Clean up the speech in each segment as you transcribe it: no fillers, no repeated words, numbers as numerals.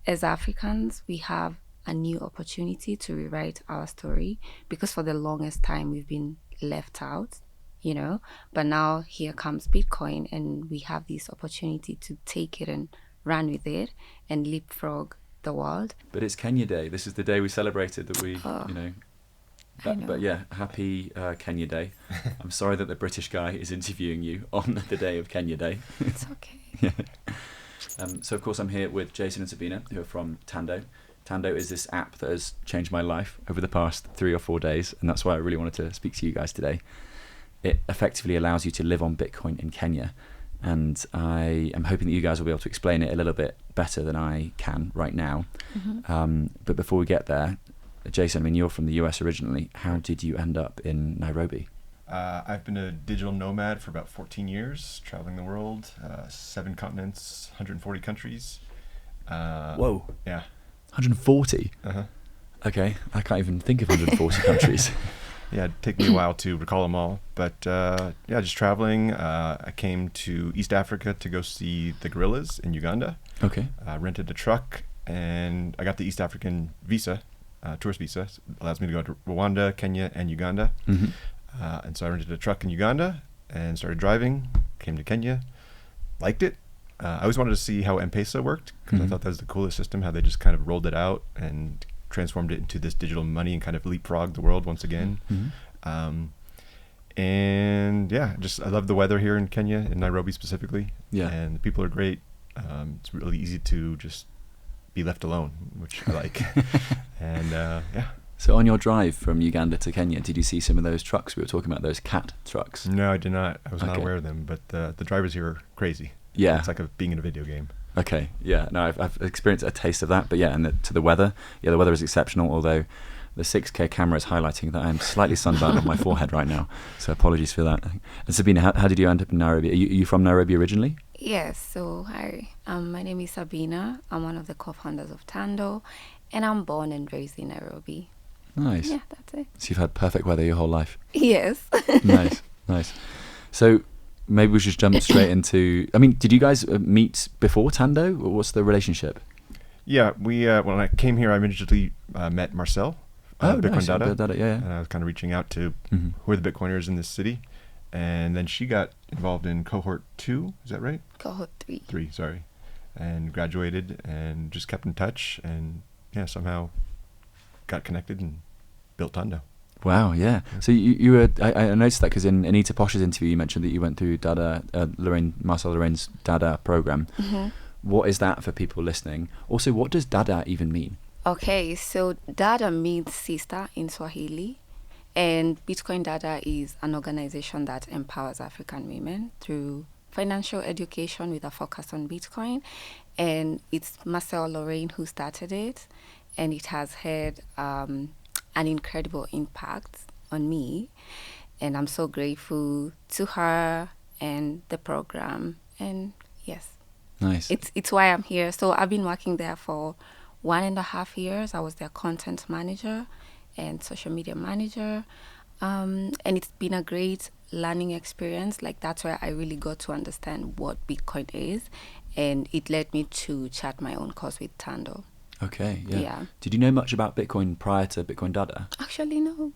as Africans, we have a new opportunity to rewrite our story because for the longest time we've been left out, But now here comes Bitcoin, and we have this opportunity to take it and run with it and leapfrog the world. But it's Kenya Day. This is the day we celebrated that we, But yeah, happy Kenya Day. I'm sorry that the British guy is interviewing you on the day of Kenya Day. It's okay. Yeah. So of course I'm here with Jason and Sabina, who are from Tando. Tando is this app that has changed my life over the past 3 or 4 days, and that's why I really wanted to speak to you guys today. It effectively allows you to live on Bitcoin in Kenya, and I am hoping that you guys will be able to explain it a little bit better than I can right now. Mm-hmm. But before we get there, Jason, I mean, you're from the US originally. How did you end up in Nairobi? I've been a digital nomad for about 14 years, traveling the world, 7 continents, 140 countries. Whoa. Yeah. 140? Uh-huh. Okay, I can't even think of 140 countries. Yeah, it'd take me a while to recall them all. But just traveling. I came to East Africa to go see the gorillas in Uganda. Okay. I rented a truck, and I got the East African visa, tourist visa. It allows me to go to Rwanda, Kenya, and Uganda. Mm-hmm. And so I rented a truck in Uganda and started driving, came to Kenya, liked it. I always wanted to see how M-Pesa worked because I thought that was the coolest system, how they just kind of rolled it out and transformed it into this digital money and kind of leapfrogged the world once again. Mm-hmm. I love the weather here in Kenya, in Nairobi specifically. Yeah. And the people are great. It's really easy to just be left alone, which I like. And So on your drive from Uganda to Kenya, did you see some of those trucks we were talking about, those cat trucks? No, I did not. I was not aware of them, but the drivers here are crazy. Yeah. It's like being in a video game. Okay, yeah. No, I've experienced a taste of that, but yeah, and to the weather. Yeah, the weather is exceptional, although the 6K camera is highlighting that I'm slightly sunburned on my forehead right now, so apologies for that. And Sabina, how did you end up in Nairobi? Are you from Nairobi originally? Yes, so hi. My name is Sabina. I'm one of the co-founders of Tando, and I'm born and raised in Nairobi. Nice. Yeah, that's it. So you've had perfect weather your whole life? Yes. Nice. So maybe we should jump straight into... I mean, did you guys meet before Tando? Or what's the relationship? Yeah, we when I came here, I immediately met Marcel, Bitcoin Dada. Yeah. And I was kind of reaching out to who are the Bitcoiners in this city. And then she got involved in cohort 2, is that right? Cohort 3. 3, sorry. And graduated and just kept in touch and somehow got connected and built Tando. Wow, yeah. So you were, I noticed that because in Anita Posh's interview you mentioned that you went through Marcel Lorraine's Dada program. Mm-hmm. What is that for people listening? Also, what does Dada even mean? Okay, so Dada means sister in Swahili, and Bitcoin Dada is an organization that empowers African women through financial education with a focus on Bitcoin, and it's Marcel Lorraine who started it, and it has had an incredible impact on me, and I'm so grateful to her and the program. And yes, nice. It's why I'm here. So I've been working there for 1.5 years. I was their content manager and social media manager, and it's been a great learning experience. Like, that's where I really got to understand what Bitcoin is, and it led me to chart my own course with Tando. Okay, yeah. Did you know much about Bitcoin prior to Bitcoin Dada? Actually, no.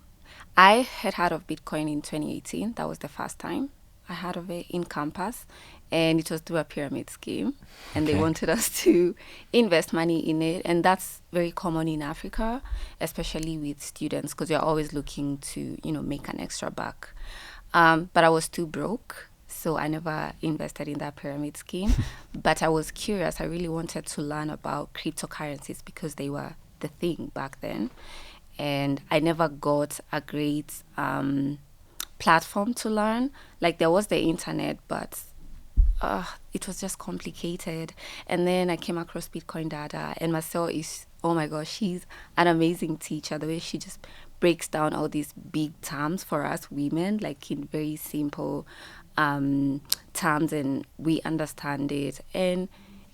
I had heard of Bitcoin in 2018. That was the first time I heard of it in campus, and it was through a pyramid scheme, and they wanted us to invest money in it, and that's very common in Africa, especially with students, because you're always looking to, make an extra buck. But I was too broke, so I never invested in that pyramid scheme. But I was curious. I really wanted to learn about cryptocurrencies because they were the thing back then. And I never got a great platform to learn. Like, there was the internet, but it was just complicated. And then I came across Bitcoin Dada, and Marcel is, oh my gosh, she's an amazing teacher. The way she just breaks down all these big terms for us women, like in very simple terms, and we understand it. And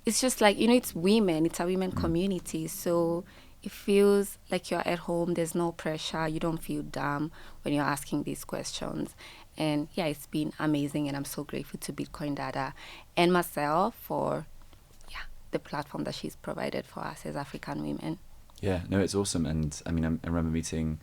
it's just like, it's women, it's a women community, so it feels like you're at home. There's no pressure. You don't feel dumb when you're asking these questions. And yeah, it's been amazing, and I'm so grateful to Bitcoin Dada and myself for the platform that she's provided for us as African women. Yeah, no, it's awesome. And I mean, I remember meeting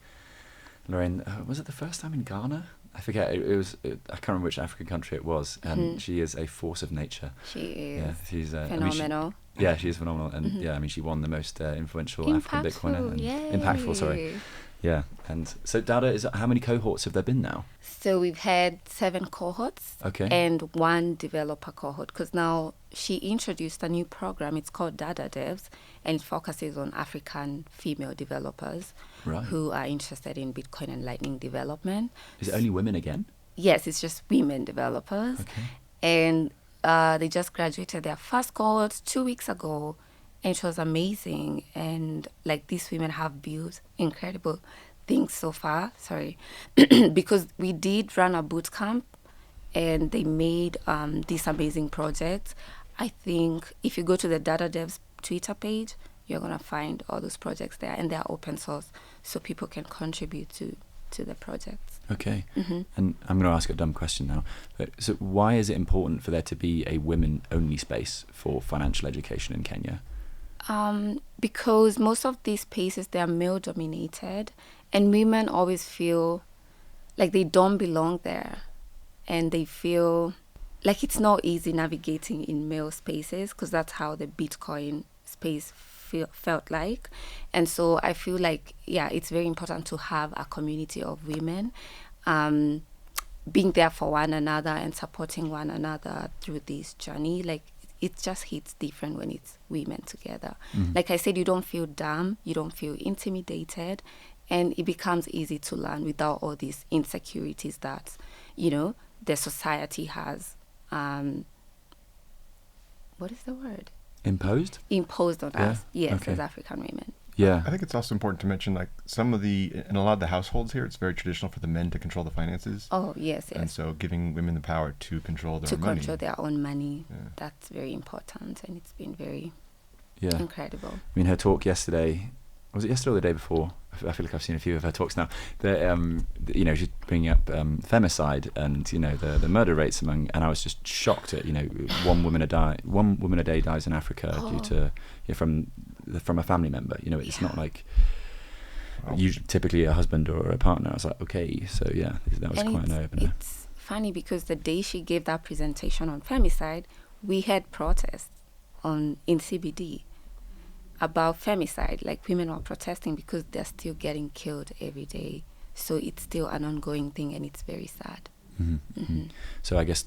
Lorraine, was it the first time in Ghana? I forget. I can't remember which African country it was. And she is a force of nature. She is she's phenomenal. She is phenomenal. And I mean, she won the most influential African Bitcoiner. And yay. Impactful, sorry. Yeah. And so Dada, how many cohorts have there been now? So we've had 7 cohorts. Okay. And 1 developer cohort, because now she introduced a new program. It's called Dada Devs, and it focuses on African female developers who are interested in Bitcoin and Lightning development. Is it only women again? Yes, it's just women developers. Okay. And they just graduated their first cohort 2 weeks ago, and it was amazing. And like, these women have built incredible things so far. Sorry, because we did run a boot camp, and they made these amazing projects. I think if you go to the Dada Devs Twitter page, you're gonna find all those projects there, and they're open source, so people can contribute to the projects. Okay. And I'm going to ask a dumb question now. So why is it important for there to be a women-only space for financial education in Kenya? Because most of these spaces, they are male-dominated, and women always feel like they don't belong there, and they feel like it's not easy navigating in male spaces, because that's how the Bitcoin space felt like. And so I feel like, it's very important to have a community of women being there for one another and supporting one another through this journey. Like, it just hits different when it's women together. Like I said, you don't feel dumb, you don't feel intimidated, and it becomes easy to learn without all these insecurities that, the society has. What is the word? Imposed on us, yes, okay. as African women. Yeah. I think it's also important to mention, like, in a lot of the households here, it's very traditional for the men to control the finances. Oh, yes. And so giving women the power to control their own money. To control their own money. Yeah. That's very important, and it's been very incredible. I mean, her talk yesterday, was it yesterday or the day before? I feel like I've seen a few of her talks now. She's bringing up femicide and the murder rates among, and I was just shocked at one woman a day dies in Africa due to from a family member. It's not like usually typically a husband or a partner. I was like, okay, so that was quite an eye-opener. It's funny because the day she gave that presentation on femicide, we had protests in CBD about femicide. Like, women were protesting because they're still getting killed every day. So it's still an ongoing thing, and it's very sad. So I guess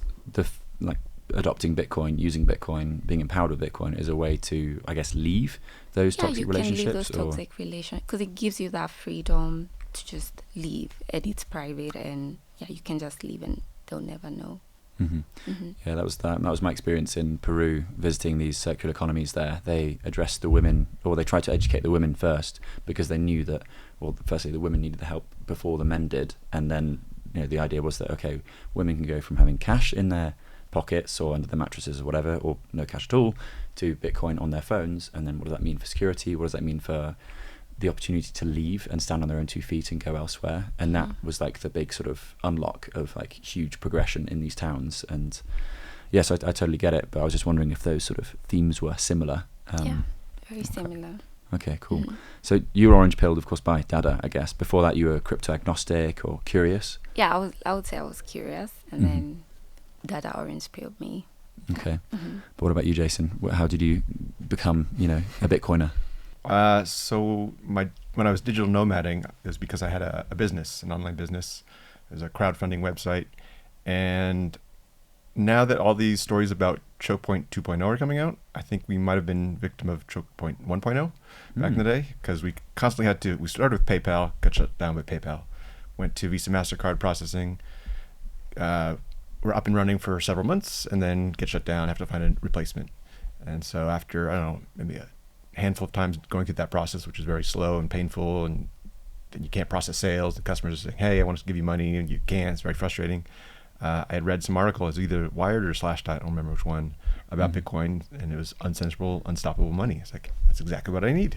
adopting Bitcoin, using Bitcoin, being empowered with Bitcoin is a way to, I guess, leave those toxic relationships. Yeah, you can leave those toxic relationships because it gives you that freedom to just leave, and it's private, and you can just leave and they'll never know. Yeah, that was my experience in Peru, visiting these circular economies there. They addressed the women, or they tried to educate the women first, because they knew that, well, firstly the women needed the help before the men did, and then the idea was that, okay, women can go from having cash in their pockets or under the mattresses or whatever, or no cash at all, to Bitcoin on their phones. And then what does that mean for security? What does that mean for the opportunity to leave and stand on their own 2 feet and go elsewhere? And that was like the big sort of unlock of like huge progression in these towns. And yes, I totally get it, but I was just wondering if those sort of themes were similar. Very similar. Okay, cool. So you were orange pilled, of course, by Dada, I guess. Before that, you were crypto agnostic or curious? Yeah, I would say I was curious, and then Dada orange pilled me. Okay. But what about you, Jason? How did you become, a Bitcoiner? So when I was digital nomading, it was because I had a business, an online business. It was a crowdfunding website. And now that all these stories about Choke Point 2.0 are coming out, I think we might have been victim of Choke Point 1.0 back in the day, because we constantly we started with PayPal, got shut down with PayPal, went to Visa MasterCard processing, we're up and running for several months, and then get shut down, have to find a replacement. And so after, I don't know, maybe a handful of times going through that process, which is very slow and painful, and then you can't process sales, the customers are saying, hey, I want to give you money, and you can't. It's very frustrating. I had read some articles, either Wired or Slashdot, I don't remember which one, about Bitcoin, and it was uncensorable, unstoppable money. It's like, that's exactly what I need.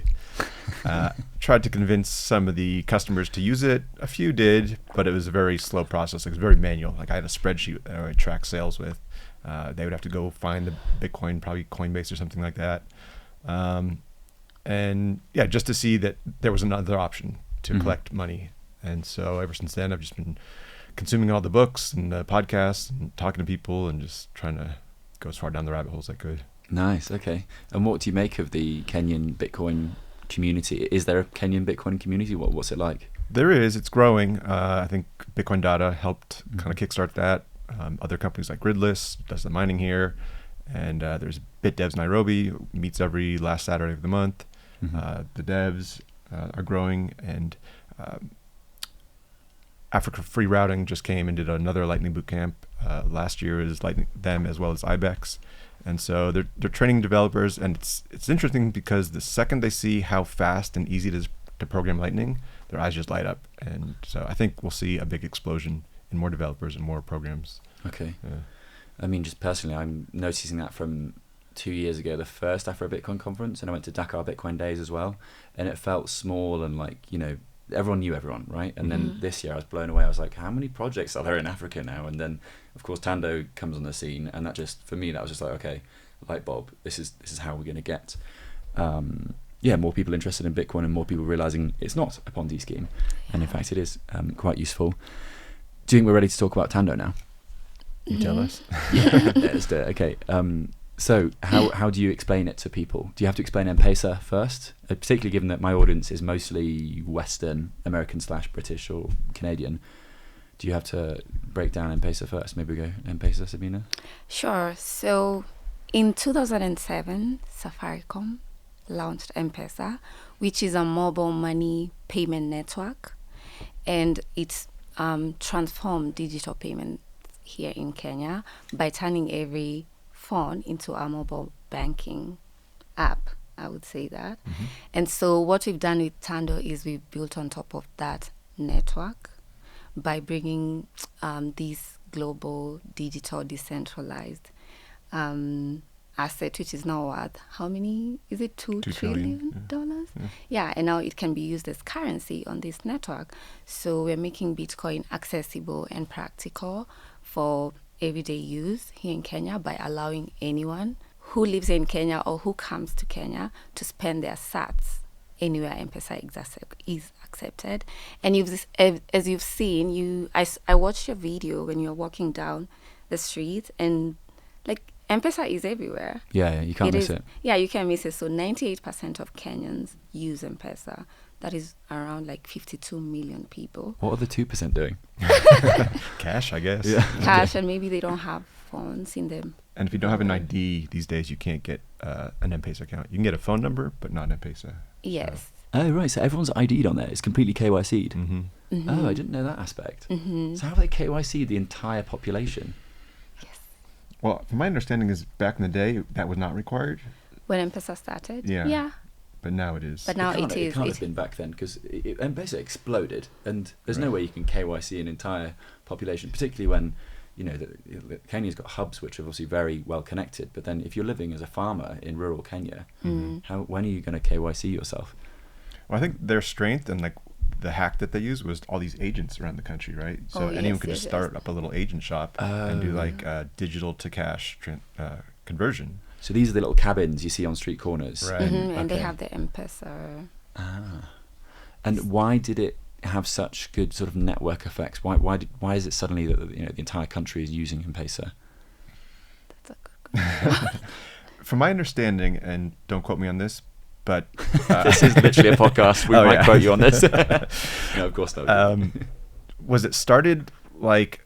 Tried to convince some of the customers to use it. A few did, but it was a very slow process. It was very manual. Like, I had a spreadsheet that I would track sales with, They would have to go find the Bitcoin, probably Coinbase or something like that. And yeah, just to see that there was another option to collect money. And so ever since then, I've just been consuming all the books and the podcasts and talking to people and just trying to go as far down the rabbit hole as I could. Nice. Okay. And what do you make of the Kenyan Bitcoin community? Is there a Kenyan Bitcoin community? What's it like? There is. It's growing. I think Bitcoin Dada helped kind of kickstart that. Other companies like Gridless does the mining here. And there's BitDevs Nairobi, who meets every last Saturday of the month. The devs are growing. And Africa Free Routing just came and did another Lightning Bootcamp. Last year is Lightning, them as well as Ibex. And so they're training developers, and it's interesting because the second they see how fast and easy it is to program Lightning, their eyes just light up. And so I think we'll see a big explosion in more developers and more programs. Okay. Yeah. I mean, just personally, I'm noticing that from 2 years ago, the first Afro Bitcoin conference, and I went to Dakar Bitcoin Days as well, and it felt small and like, everyone knew everyone, right? And then this year I was blown away. I was like, how many projects are there in Africa now? And then, of course, Tando comes on the scene, and that just, for me, that was just like, okay, light bulb. This is how we're going to get, more people interested in Bitcoin and more people realizing it's not a Ponzi scheme, and in fact, it is quite useful. Do you think we're ready to talk about Tando now? You tell us. Yeah, let's do it. Okay. So how do you explain it to people? Do you have to explain M-Pesa first? Particularly given that my audience is mostly Western, American/British or Canadian. Do you have to break down M-Pesa first? Maybe we go M-Pesa, Sabina? Sure. So in 2007, Safaricom launched M-Pesa, which is a mobile money payment network. And it's transformed digital payments here in Kenya by turning every phone into a mobile banking app, I would say that. And so what we've done with Tando is we've built on top of that network by bringing this global digital decentralized asset, which is now worth, how many, is it $2 trillion? Yeah, and now it can be used as currency on this network. So we're making Bitcoin accessible and practical for everyday use here in Kenya by allowing anyone who lives in Kenya or who comes to Kenya to spend their sats anywhere M-Pesa is accepted. And as you've seen, I watched your video when you're walking down the street, and like M-Pesa is everywhere. Yeah, you can't miss it. Yeah, you can't miss it. So 98% of Kenyans use M-Pesa. That is around like 52 million people. What are the 2% doing? Cash, I guess. Yeah. Cash, and maybe they don't have phones in them. And if you don't have an ID these days, you can't get an M-Pesa account. You can get a phone number, but not an M-Pesa. Yes. Oh, right. So everyone's ID'd on there. It's completely KYC'd. Mm-hmm. Oh, I didn't know that aspect. So how have they KYC'd the entire population? Yes. Well, from my understanding is back in the day, that was not required. When M-Pesa started? Yeah. Yeah. But now it is. But now It is. can't have been back then because M-Pesa exploded, and there's no way you can KYC an entire population, particularly when Kenya's got hubs which are obviously very well connected. But then if you're living as a farmer in rural Kenya, when are you going to KYC yourself? Well, I think their strength and like the hack that they used was all these agents around the country, right? So anyone could just start up a little agent shop and do like digital to cash conversion. So these are the little cabins you see on street corners. Right. And they have the M-Pesa. And why did it have such good sort of network effects? Why is it suddenly that the entire country is using M-Pesa? That's a good question. From my understanding, and don't quote me on this, but this is literally a podcast. We might quote you on this. No, of course not. Was it started like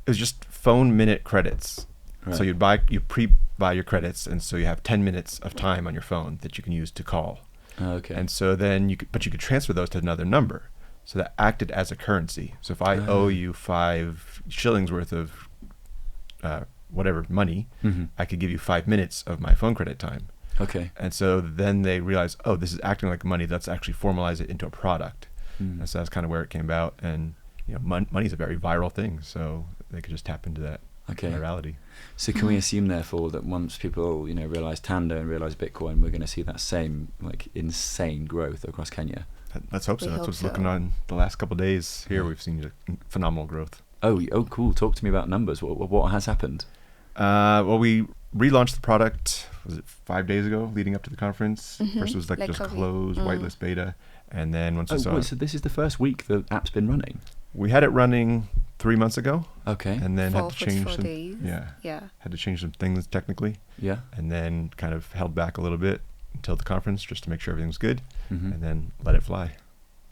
it was just phone minute credits? Right. So you pre-buy your credits, and so you have 10 minutes of time on your phone that you can use to call. Okay. And so then you could transfer those to another number. So that acted as a currency. So if I owe you 5 shillings worth of whatever money, I could give you 5 minutes of my phone credit time. Okay. And so then they realized, this is acting like money. Let's actually formalize it into a product. And so that's kind of where it came about. And money is a very viral thing, so they could just tap into that virality. So can we assume, therefore, that once people realize Tando and realize Bitcoin, we're going to see that same insane growth across Kenya? Let's hope so. That's what's looking on the last couple of days here. We've seen phenomenal growth. Oh, cool. Talk to me about numbers. What has happened? Well, we relaunched the product, was it 5 days ago, leading up to the conference? First it was like just closed, whitelist beta. And then once we saw wait, so this is the first week the app's been running? we had it running 3 months ago. Okay. And then had to 4 change some, days. Yeah. had to change some things technically. Yeah. And then kind of held back a little bit until the conference just to make sure everything was good. Mm-hmm. And then let it fly.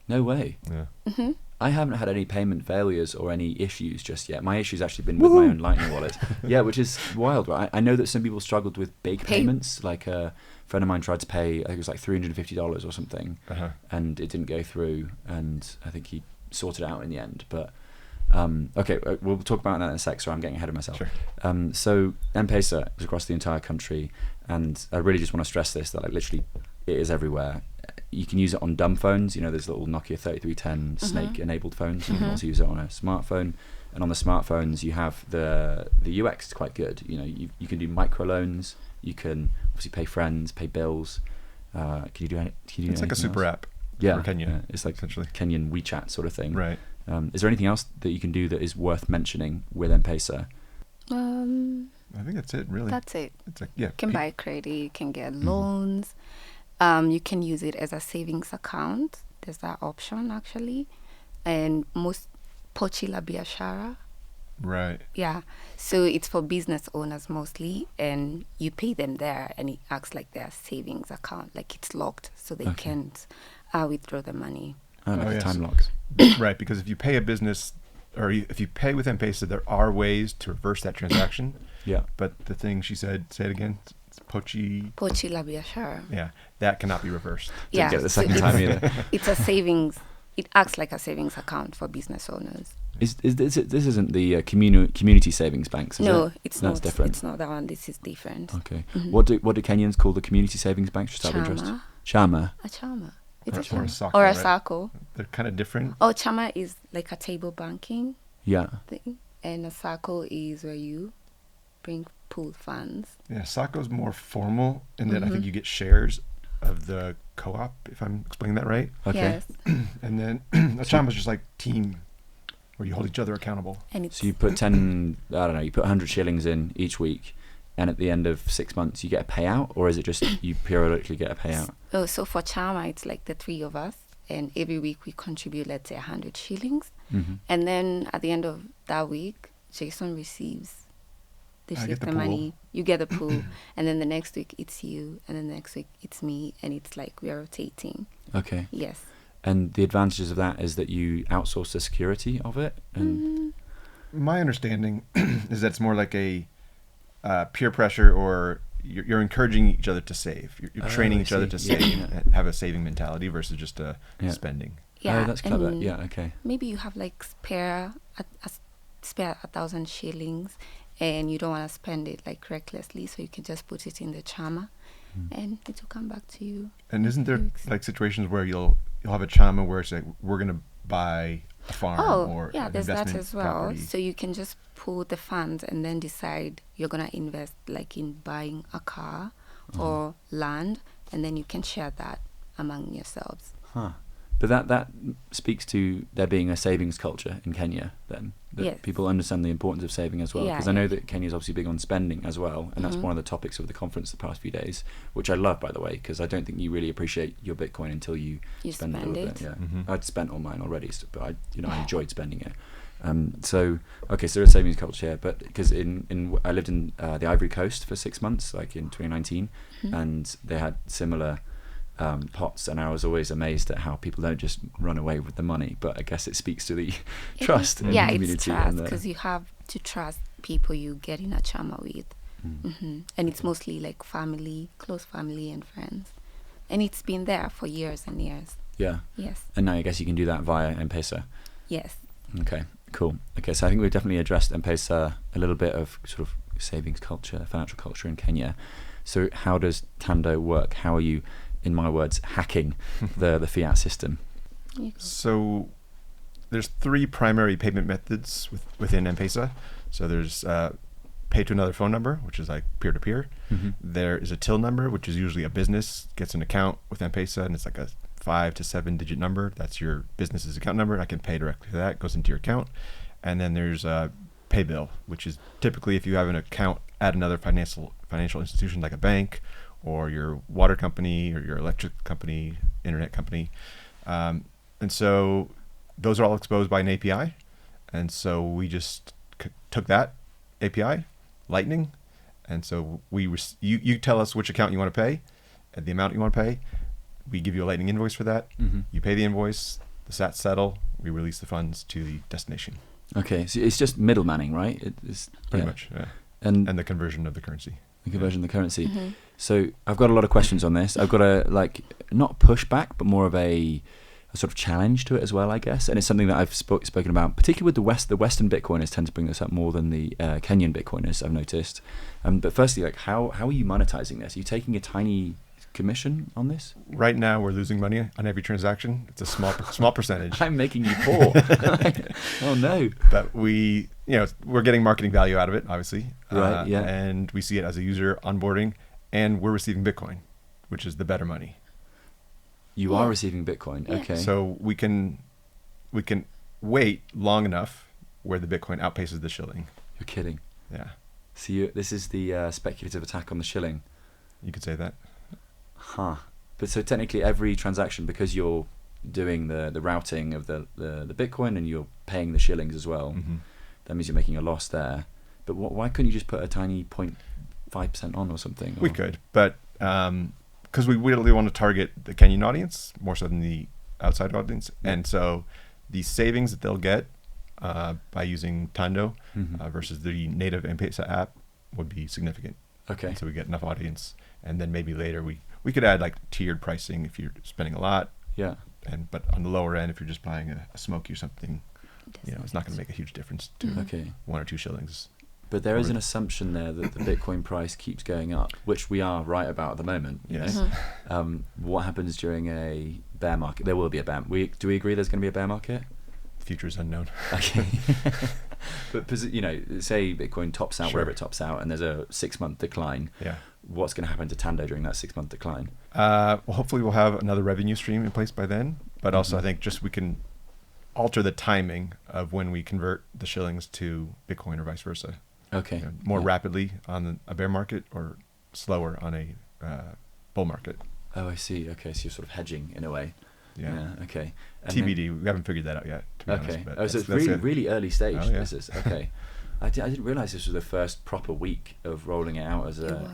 No way. Yeah. I haven't had any payment failures or any issues just yet. My issue's actually been with my own Lightning wallet. Yeah, which is wild, right? I know that some people struggled with big payments. Like a friend of mine tried to pay, I think it was like $350 or something, and it didn't go through, and I think he sorted it out in the end. But okay, we'll talk about that in a sec, so I'm getting ahead of myself. Sure. So M-Pesa is across the entire country, and I really just want to stress this, that like literally it is everywhere. You can use it on dumb phones, you know, there's little Nokia 3310 Snake enabled phones. You can also use it on a smartphone, and on the smartphones you have the UX is quite good. You know, you can do microloans, you can obviously pay friends, pay bills. Can you do It's like a super app. Yeah, for Kenya. yeah, it's like essentially Kenyan WeChat sort of thing. Right. Is there anything else that you can do that is worth mentioning with M-Pesa? I think that's it, really. That's it. It's like, yeah. You can buy credit, you can get loans. You can use it as a savings account. There's that option actually. And most Pochi la Biashara. Right. Yeah. So it's for business owners mostly, and you pay them there, and it acts like their savings account, like it's locked, so they can't withdraw the money. Like time locks. Right, because if you pay a business, or if you pay with M-Pesa, there are ways to reverse that transaction. Yeah. But the thing she said, say it again, it's Pochi la Biashara. Yeah, that cannot be reversed. Didn't get it the second time either. It's a savings. It acts like a savings account for business owners. This isn't the community savings banks, is No, it? it's No, not. it's different. It's not that one. This is different. Okay. What do Kenyans call the community savings banks? Just out of interest. Chama. Chama. A chama. It's Or a chama. a SACCO, Or a right? SACCO. They're kind of different. Oh, chama is like a table banking Yeah. thing, and a SACCO is where you bring pooled funds. Yeah, SACCO's more formal in that I think you get shares of the co-op, if I'm explaining that right. Okay. Yes. And then a chama is just like team, where you hold each other accountable. And it's So you put 10, I don't know, you put 100 shillings in each week, and at the end of 6 months you get a payout, or is it just you periodically get a payout? Oh, so for Chama, it's like the three of us, and every week we contribute, let's say, 100 shillings. And then at the end of that week, Jason receives the money. You get the pool, and then the next week it's you, and then the next week it's me, and it's like we're rotating. Okay. Yes. And the advantages of that is that you outsource the security of it? And My understanding is that it's more like a peer pressure, or you're encouraging each other to save. You're training I each other see. to save, and have a saving mentality versus just spending. Yeah. Oh, that's clever. and Yeah, okay. Maybe you have like spare 1,000 shillings, and you don't want to spend it like recklessly, so you can just put it in the Chama, and it will come back to you. And isn't there Thanks. like situations where you'll have a chama where it's like, we're gonna buy a farm or yeah, an there's that investment as well. property? So you can just pull the funds and then decide you're gonna invest like in buying a car or land, and then you can share that among yourselves. Huh. But that speaks to there being a savings culture in Kenya then. That Yes. people understand the importance of saving as well. Yeah, Because I know yeah. that Kenya's obviously big on spending as well. And that's one of the topics of the conference the past few days, which I love, by the way, because I don't think you really appreciate your Bitcoin until you spend a spend little it. bit. Yeah. Mhm. I'd spent all mine already, but I enjoyed spending it. So there's a savings culture here, but because I lived in the Ivory Coast for 6 months, like in 2019, and they had similar pots, and I was always amazed at how people don't just run away with the money. But I guess it speaks to the trust in the community. It's trust, and because you have to trust people you get in a chama with. And it's mostly like family, close family and friends, and it's been there for years and years. yeah. Yes. And now I guess you can do that via M-Pesa. Yes. Okay, cool. Okay, so I think we've definitely addressed M-Pesa, a little bit of sort of savings culture, financial culture in Kenya. So how does Tando work? How are you, in my words, hacking the fiat system? So there's 3 primary payment methods within M-Pesa. So there's pay to another phone number, which is like peer-to-peer. There is a till number, which is usually a business gets an account with M-Pesa, and it's like a 5 to 7 digit number. That's your business's account number. I can pay directly to that. It goes into your account. And then there's a pay bill, which is typically if you have an account at another financial institution like a bank or your water company or your electric company, internet company. And so those are all exposed by an API. And so we just took that API, Lightning. And so you tell us which account you want to pay and the amount you want to pay. We give you a Lightning invoice for that. You pay the invoice, the sats settle, we release the funds to the destination. Okay, so it's just middlemanning, right? It's Pretty much, yeah. And the conversion of the currency. The conversion of the currency. So I've got a lot of questions on this. I've got a not pushback, but more of a sort of challenge to it as well, I guess. And it's something that I've spoken about, particularly with the Western Bitcoiners tend to bring this up more than the Kenyan Bitcoiners, I've noticed. But firstly, like how are you monetizing this? Are you taking a tiny commission on this? Right now, we're losing money on every transaction. It's a small percentage. I'm making you poor. Oh no! But we're getting marketing value out of it, obviously. Right. Yeah. And we see it as a user onboarding, and we're receiving Bitcoin, which is the better money. You are receiving Bitcoin. Yeah. Okay. So we can wait long enough where the Bitcoin outpaces the shilling. You're kidding. Yeah. So this is the speculative attack on the shilling. You could say that. Huh. But so technically every transaction, because you're doing the routing of the Bitcoin and you're paying the shillings as well, that means you're making a loss there. But why couldn't you just put a tiny 0.5% on or something? We could, but because we really want to target the Kenyan audience more so than the outside audience. And so the savings that they'll get by using Tando versus the native M-Pesa app would be significant. Okay. And so we get enough audience, and then maybe later we could add like tiered pricing if you're spending a lot. Yeah. But on the lower end, if you're just buying a smoky or something, it's not going to make a huge difference to 1 or 2 shillings. But there is an assumption there that the Bitcoin price keeps going up, which we are right about at the moment. Yes. What happens during a bear market? There will be a bear. Do we agree there's going to be a bear market? The future is unknown. Okay. But say Bitcoin tops out wherever it tops out, and there's a 6-month decline. Yeah. What's going to happen to Tando during that 6-month decline? Well, hopefully we'll have another revenue stream in place by then. But also I think just we can alter the timing of when we convert the shillings to Bitcoin or vice versa. Okay. More rapidly on a bear market or slower on a bull market. Oh, I see. Okay, so you're sort of hedging in a way. Yeah. Okay. And TBD. We haven't figured that out yet, to be honest. But so it's really early stage. Oh, yeah. This is okay. I didn't realize this was the first proper week of rolling it out as a. It was.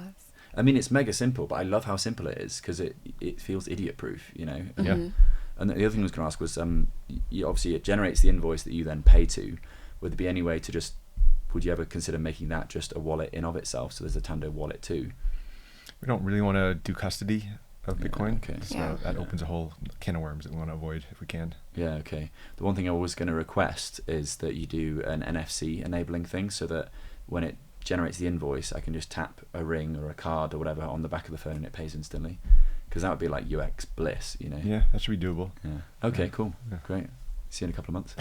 I mean, it's mega simple, but I love how simple it is because it feels idiot proof, And, Yeah. And the other thing I was going to ask was, obviously it generates the invoice that you then pay to. Would there be any way to would you ever consider making that just a wallet in of itself? So there's a Tando wallet too. We don't really want to do custody of Bitcoin. Okay. So that opens a whole can of worms that we want to avoid if we can. Yeah, okay. The one thing I was going to request is that you do an NFC enabling thing so that when it generates the invoice, I can just tap a ring or a card or whatever on the back of the phone and it pays instantly. Because that would be like UX bliss, Yeah, that should be doable. Yeah. Okay, Yeah. cool. Yeah. Great. See you in a couple of months.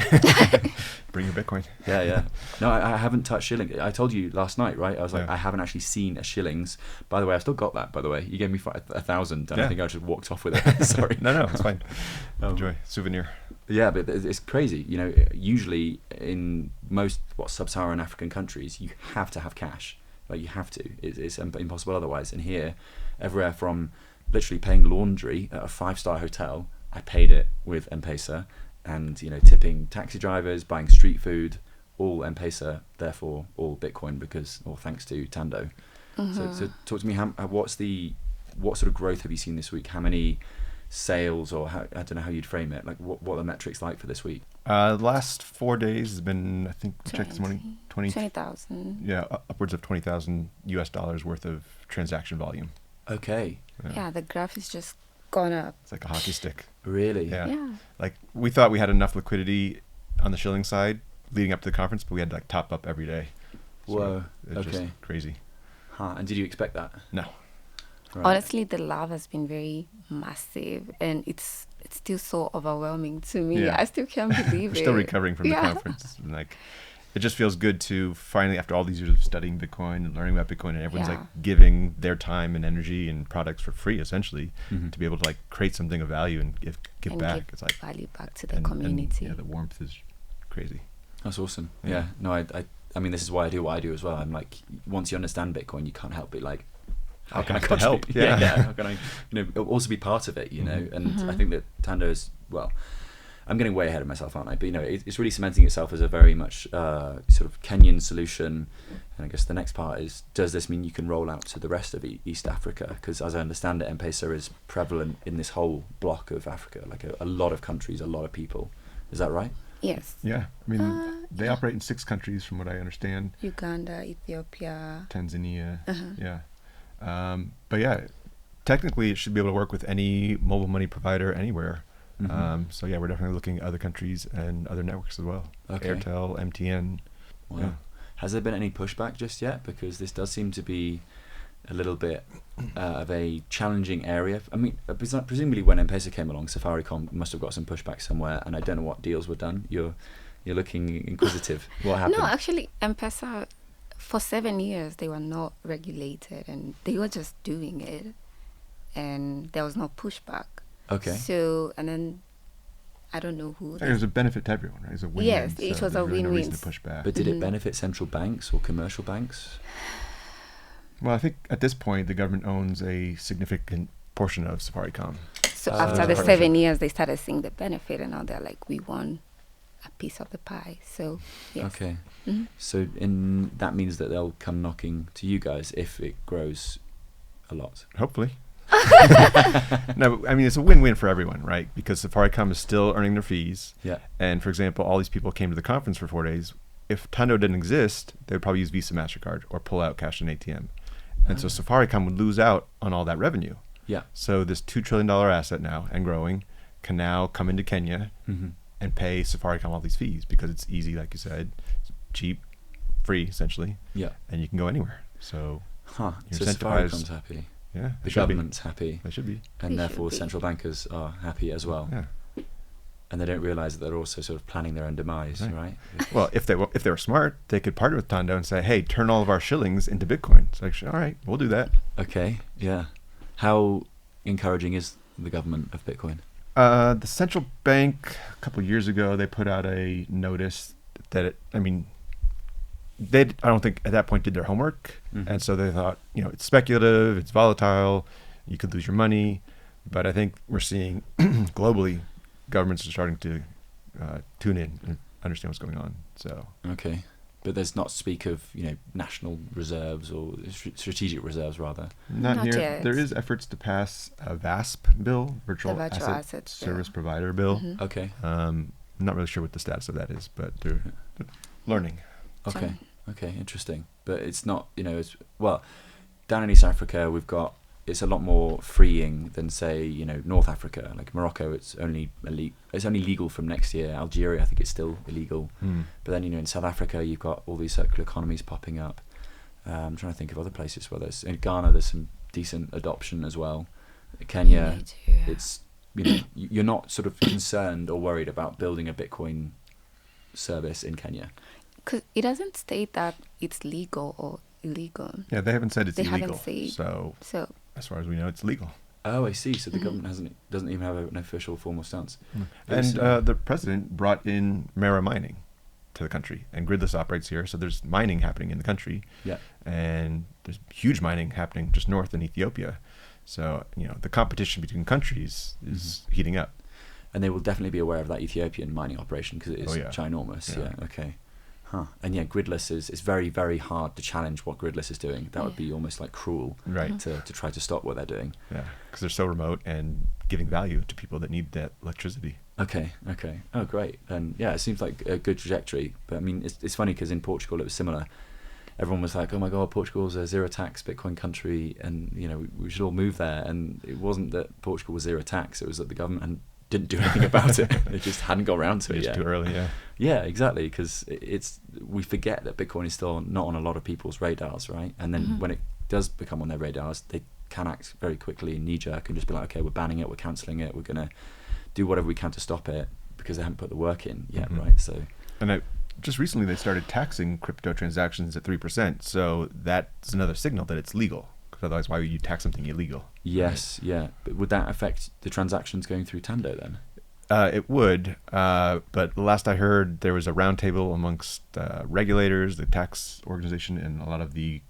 Bring your Bitcoin. Yeah. No, I haven't touched shilling. I told you last night, right? I was like, Yeah. I haven't actually seen a shillings. By the way, I've still got that, by the way. You gave me 1,000 and I think I just walked off with it. Sorry. No, it's fine. Enjoy. Souvenir. Yeah, but it's crazy. Usually in most sub-Saharan African countries, you have to have cash. Like you have to. It's impossible otherwise. And here, everywhere from literally paying laundry at a 5-star hotel, I paid it with M-Pesa, and tipping taxi drivers, buying street food, all M-Pesa. Therefore, all Bitcoin thanks to Tando. So talk to me. What sort of growth have you seen this week? How many sales, or I don't know how you'd frame it. Like what are the metrics like for this week? The last 4 days has been, I think we checked this morning, 20,000. Yeah, upwards of $20,000 worth of transaction volume. Okay. Yeah, the graph is just gone up. It's like a hockey stick. Really? Yeah. Like we thought we had enough liquidity on the shilling side leading up to the conference, but we had to top up every day. So Whoa. it's just Okay. crazy. Huh. And did you expect that? No. Right. Honestly, the love has been very massive, and it's still so overwhelming to me. Yeah. I still can't believe We're it. still recovering from the conference. And it just feels good to finally, after all these years of studying Bitcoin and learning about Bitcoin, and everyone's giving their time and energy and products for free, essentially, to be able to create something of value and give back. Give It's value back to the community. And, the warmth is crazy. That's awesome. Yeah. Yeah. No, I I mean, this is why I do what I do as well. I'm like, once you understand Bitcoin, you can't help but like, how I can I have to help? contribute? Yeah. How can I, also be part of it, you know? Mm-hmm. And I think that Tando is, well, I'm getting way ahead of myself, aren't I? But, it's really cementing itself as a very much sort of Kenyan solution. And I guess the next part is, does this mean you can roll out to the rest of East Africa? Because as I understand it, M-Pesa is prevalent in this whole block of Africa, like a lot of countries, a lot of people. Is that right? Yes. Yeah, I mean, they operate in 6 countries, from what I understand. Uganda, Ethiopia, Tanzania. Uh-huh. Yeah, but yeah, technically it should be able to work with any mobile money provider anywhere. Mhm. So yeah, we're definitely looking at other countries and other networks as well. Okay. Airtel, MTN. Wow. Yeah. Has there been any pushback just yet? Because this does seem to be a little bit of a challenging area. I mean, presumably when M-Pesa came along, Safaricom must have got some pushback somewhere, and I don't know what deals were done. You're looking inquisitive. What happened? No, actually, M-Pesa, for 7 years, they were not regulated, and they were just doing it, and there was no pushback. Okay. So, and then, I don't know who. It was a benefit to everyone, right? It was a win-win. Yes, it so was a there's really no reason win-win. to push back. But did it Mhm. benefit central banks or commercial banks? Well, I think at this point the government owns a significant portion of Safaricom. So Ah. after the Partnership. 7 years, they started seeing the benefit, and now they're like, we won a piece of the pie. So, yes. Okay. Mhm. So that means that they'll come knocking to you guys if it grows a lot. Hopefully. No, but, I mean, it's a win-win for everyone, right? Because Safaricom is still earning their fees. Yeah. And for example, all these people came to the conference for 4 days. If Tando didn't exist, they would probably use Visa, MasterCard, or pull out cash in ATM. And so Safaricom would lose out on all that revenue. Yeah. So this $2 trillion asset now, and growing, can now come into Kenya Mm-hmm. and pay Safaricom all these fees because it's easy, like you said, it's cheap, free, essentially, Yeah. and you can go anywhere. So, Huh. You're So incentivized. Safaricom's happy. yeah, The government's happy. They should be. And They therefore should be. central bankers are happy as well. Yeah. And they don't realise that they're also sort of planning their own demise, Right. right? Well, if they were smart, they could partner with Tando and say, "Hey, turn all of our shillings into Bitcoin." It's like, all right, we'll do that. Okay, yeah. How encouraging is the government of Bitcoin? The central bank a couple of years ago, they put out a notice that I don't think at that point did their homework, Mhm. and so they thought, it's speculative, it's volatile, you could lose your money. But I think we're seeing globally, governments are starting to tune in and understand what's going on. So Okay. But there's not speak of, national reserves or strategic reserves rather. Not near. yet. There is efforts to pass a VASP bill, virtual, The virtual asset assets service bill. provider bill. Mhm. Okay. I'm not really sure what the status of that is, but they're learning. Okay. Okay, interesting. But it's not, it's, well, down in East Africa, it's a lot more freeing than, say, North Africa. Like Morocco, it's only legal from next year. Algeria, I think it's still illegal. But then, in South Africa, you've got all these circular economies popping up. I'm trying to think of other places where in Ghana, there's some decent adoption as well. Kenya, Nigeria. it's, you're not sort of concerned or worried about building a Bitcoin service in Kenya. Because it doesn't state that it's legal or illegal. Yeah, they haven't said it's They haven't illegal. said. So So, as far as we know, it's legal. Oh, I see. So the Mhm. government doesn't even have an official formal stance. And the president brought in Mara mining to the country, and Gridless operates here. So there's mining happening in the country, Yeah. and there's huge mining happening just north in Ethiopia. So the competition between countries is heating up. And they will definitely be aware of that Ethiopian mining operation because it is Oh, yeah. ginormous. Yeah. Yeah. Okay. Huh. And yeah, Gridless is very, very hard to challenge what Gridless is doing. That would be almost like cruel Right. to try to stop what they're doing. Yeah, because they're so remote and giving value to people that need that electricity. Okay. Oh, great. And yeah, it seems like a good trajectory. But I mean, it's funny because in Portugal it was similar. Everyone was like, "Oh my God, Portugal's a zero tax Bitcoin country, and we should all move there." And it wasn't that Portugal was zero tax; it was that the government didn't do anything about it. They just hadn't got around to it It's yet. too early, yeah. Yeah, exactly. Because we forget that Bitcoin is still not on a lot of people's radars, right? And then when it does become on their radars, they can act very quickly and knee jerk and just be like, "Okay, we're banning it, we're cancelling it, we're gonna do whatever we can to stop it," because they haven't put the work in yet, Mhm. right? So And just recently they started taxing crypto transactions at 3%. So that's another signal that it's legal. Because otherwise, why would you tax something illegal? yes, yeah. But would that affect the transactions going through Tando then? It would, but last I heard, there was a roundtable amongst regulators, the tax organization, and a lot of the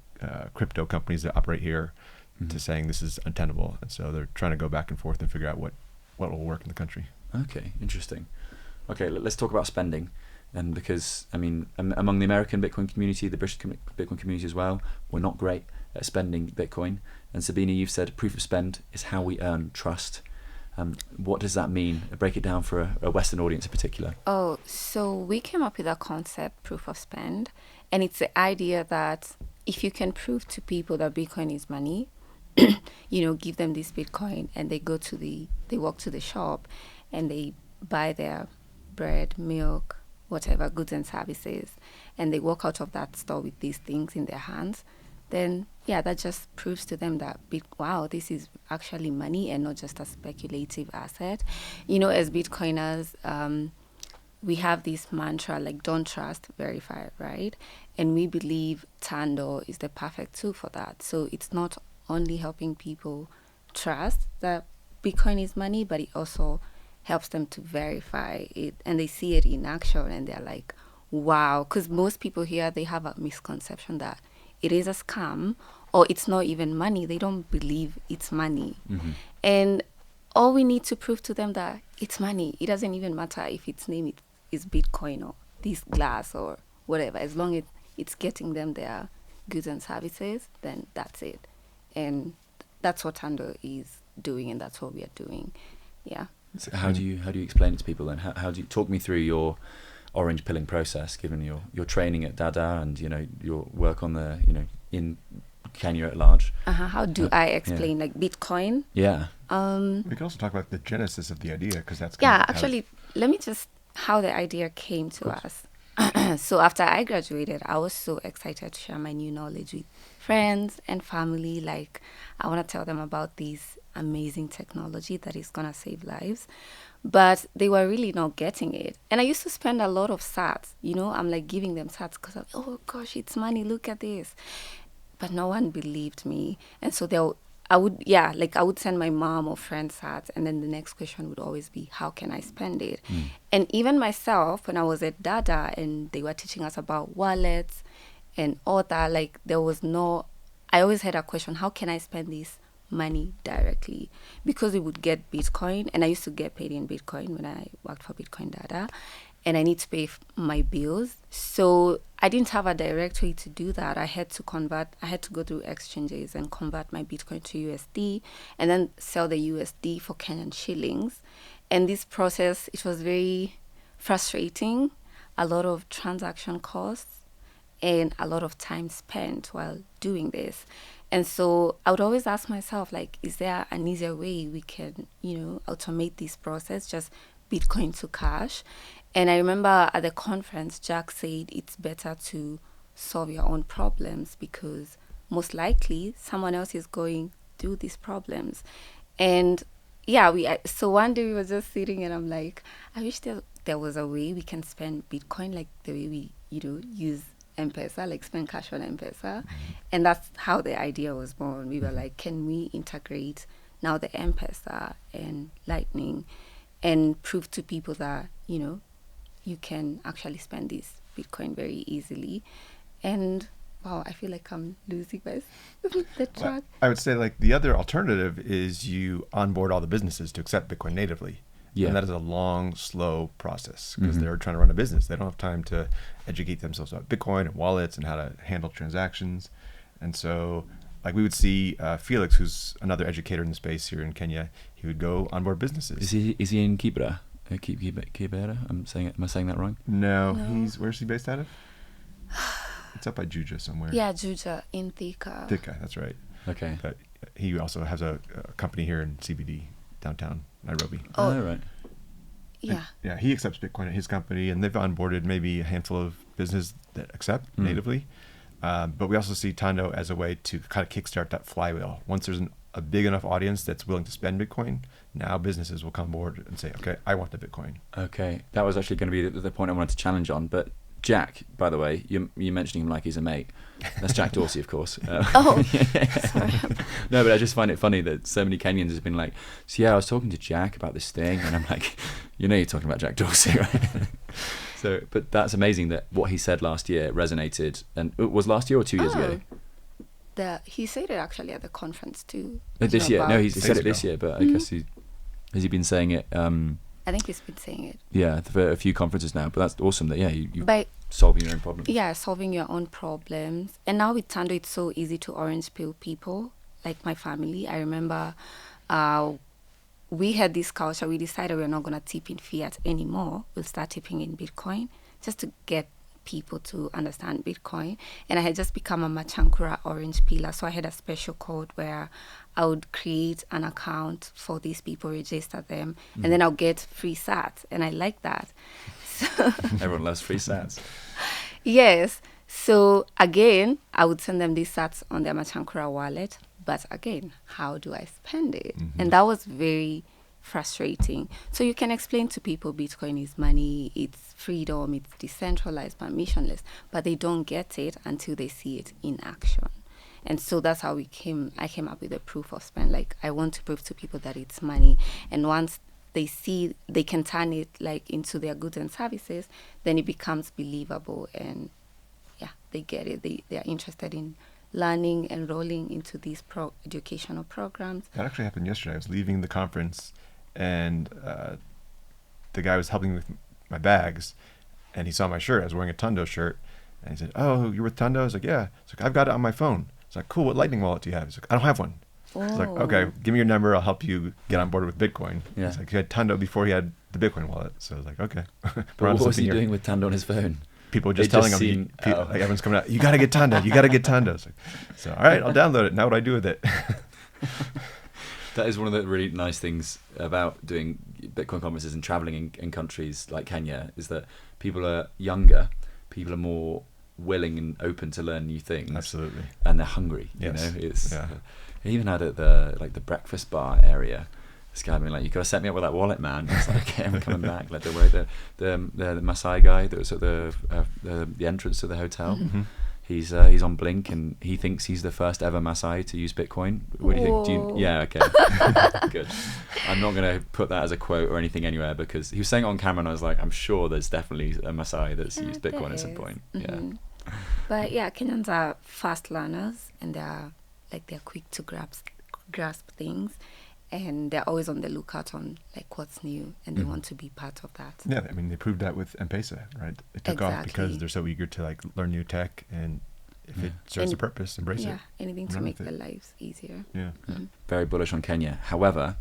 crypto companies that operate here to saying this is untenable. And so they're trying to go back and forth and figure out what will work in the country. Okay, interesting. Okay, let's talk about spending. And because, I mean, among the American Bitcoin community, the British Bitcoin community as well, we're not great at spending Bitcoin. And Sabina, you've said proof of spend is how we earn trust. What does that mean? Break it down for a Western audience in particular. Oh, so we came up with a concept, proof of spend, and it's the idea that if you can prove to people that Bitcoin is money, give them this Bitcoin, and they walk to the shop, and they buy their bread, milk, whatever goods and services, and they walk out of that store with these things in their hands, then that just proves to them that, wow, this is actually money and not just a speculative asset. As Bitcoiners, we have this mantra like don't trust, verify, right? And we believe Tando is the perfect tool for that. So it's not only helping people trust that Bitcoin is money, but it also helps them to verify it, and they see it in action, and they're like, wow. Because most people here, they have a misconception that it is a scam or it's not even money. They don't believe it's money. And all we need to prove to them that it's money. It doesn't even matter if its name is Bitcoin or this glass or whatever. As long as it's getting them their goods and services, then that's it. And that's what Tando is doing, and that's what we are doing. Yeah. So how do you explain it to people then? How do you talk me through your orange pilling process, given your training at Dada and your work on the in Kenya at large? How do I explain like Bitcoin? Yeah. We can also talk about the genesis of the idea, because that's actually, let me just how the idea came to us. So after I graduated, I was so excited to share my new knowledge with friends and family. Like, I want to tell them about this amazing technology that is going to save lives. But they were really not getting it. And I used to spend a lot of sats. I'm like giving them sats because I'm, oh gosh, it's money. Look at this. But no one believed me. And so I would send my mom or friends sats, and then the next question would always be, how can I spend it? And even myself, when I was at Dada and they were teaching us about wallets and all that, like I always had a question, how can I spend this money directly? Because we would get Bitcoin, and I used to get paid in Bitcoin when I worked for Bitcoin Dada, and I need to pay my bills. So I didn't have a direct way to do that. I had to go through exchanges and convert my Bitcoin to USD and then sell the USD for Kenyan shillings. And this process, it was very frustrating, a lot of transaction costs and a lot of time spent while doing this. And so I would always ask myself, like, is there an easier way we can, automate this process, just Bitcoin to cash? And I remember at the conference, Jack said it's better to solve your own problems because most likely someone else is going through these problems. And so one day we were just sitting and I'm like, I wish there was a way we can spend Bitcoin like the way we, use M-Pesa, like spend cash on M-Pesa. And that's how the idea was born. We were like, can we integrate now the M-Pesa and Lightning and prove to people that, you can actually spend this Bitcoin very easily. And wow, I feel like I'm losing the track. Well, I would say like the other alternative is you onboard all the businesses to accept Bitcoin natively. Yeah. And that is a long, slow process because they're trying to run a business. They don't have time to educate themselves about Bitcoin and wallets and how to handle transactions. And so like we would see Felix, who's another educator in the space here in Kenya, he would go onboard businesses. Is he in Kibera? Kibera? Am I saying that wrong? No, where's he based out of? It's up by Juja somewhere. Yeah, Juja in Thika. Thika, that's right. Okay. But he also has a company here in CBD, downtown Nairobi. Oh, right. Yeah. And, he accepts Bitcoin at his company, and they've onboarded maybe a handful of businesses that accept natively. But we also see Tando as a way to kind of kickstart that flywheel. Once there's a big enough audience that's willing to spend Bitcoin, now businesses will come aboard and say, okay, I want the Bitcoin. Okay. That was actually going to be the point I wanted to challenge on. But Jack, by the way, you're mentioning him like he's a mate. That's Jack Dorsey, of course. Oh, sorry. No, but I just find it funny that so many Kenyans have been like, so yeah, I was talking to Jack about this thing, and I'm like, you know, you're talking about Jack Dorsey, right? So, but that's amazing that what he said last year resonated, and it was last year or 2 years ago. He said it actually at the conference too. This year, no, he Days said it ago. this year, but I guess has he been saying it? I think he's been saying it. Yeah, for a few conferences now. But that's awesome that you're But solving your own problems. yeah, solving your own problems. And now with Tando, it's so easy to orange pill people, like my family. I remember we had this culture. We decided we're not going to tip in fiat anymore. We'll start tipping in Bitcoin just to get people to understand Bitcoin. And I had just become a Machankura orange pillar. So I had a special code where I would create an account for these people, register them, and then I'll get free sats. And I like that. So Everyone loves free sats. yes. So again, I would send them these sats on their Machankura wallet. But again, how do I spend it? And that was very frustrating. So you can explain to people Bitcoin is money, it's freedom, it's decentralized, permissionless, but they don't get it until they see it in action. And so that's how I came up with a proof of spend. Like, I want to prove to people that it's money. And once they see, they can turn it like into their goods and services, then it becomes believable. And yeah, they get it. They are interested in learning, enrolling into these educational programs. That actually happened yesterday. I was leaving the conference, and the guy was helping me with my bags, and he saw my shirt. I was wearing a Tando shirt, and he said, "Oh, you're with Tando?" I was like, "Yeah." He's like, "I've got it on my phone." It's like, "Cool. What Lightning wallet do you have?" He's like, "I don't have one." I was like, "Okay, give me your number. I'll help you get on board with Bitcoin." Yeah. He's like, "He had Tando before he had the Bitcoin wallet." So I was like, "Okay." But what was he doing with Tando on his phone? People just It telling just him, seemed- like everyone's coming out, "You got to get Tando. You got to get Tando." It's like, so, all right, I'll download it. Now what do I do with it? That is one of the really nice things about doing Bitcoin conferences and traveling in countries like Kenya, is that people are younger, people are more willing and open to learn new things. Absolutely. And they're hungry. Yes. You know, it's Yeah. even had at the breakfast bar area. This guy being like, "You gotta set me up with that wallet, man." I was like, "Okay, I'm coming back." Like, don't worry. The Maasai guy that was at the entrance to the hotel. Mm-hmm. He's on Blink, and he thinks he's the first ever Maasai to use Bitcoin. What do you think? Whoa. Yeah, okay, good. I'm not gonna put that as a quote or anything anywhere, because he was saying it on camera, and I was like, I'm sure there's definitely a Maasai that's used Bitcoin There at some is. point. Mhm. But yeah, Kenyans are fast learners, and they're quick to grasp things, and they're always on the lookout on like what's new, and they want to be part of that. Yeah, I mean, they proved that with M-Pesa, right? It took off Exactly. because they're so eager to like learn new tech, and if it serves a And- purpose, embrace Yeah, it. anything to Run make with their it. lives easier. Yeah. Very bullish on Kenya. However,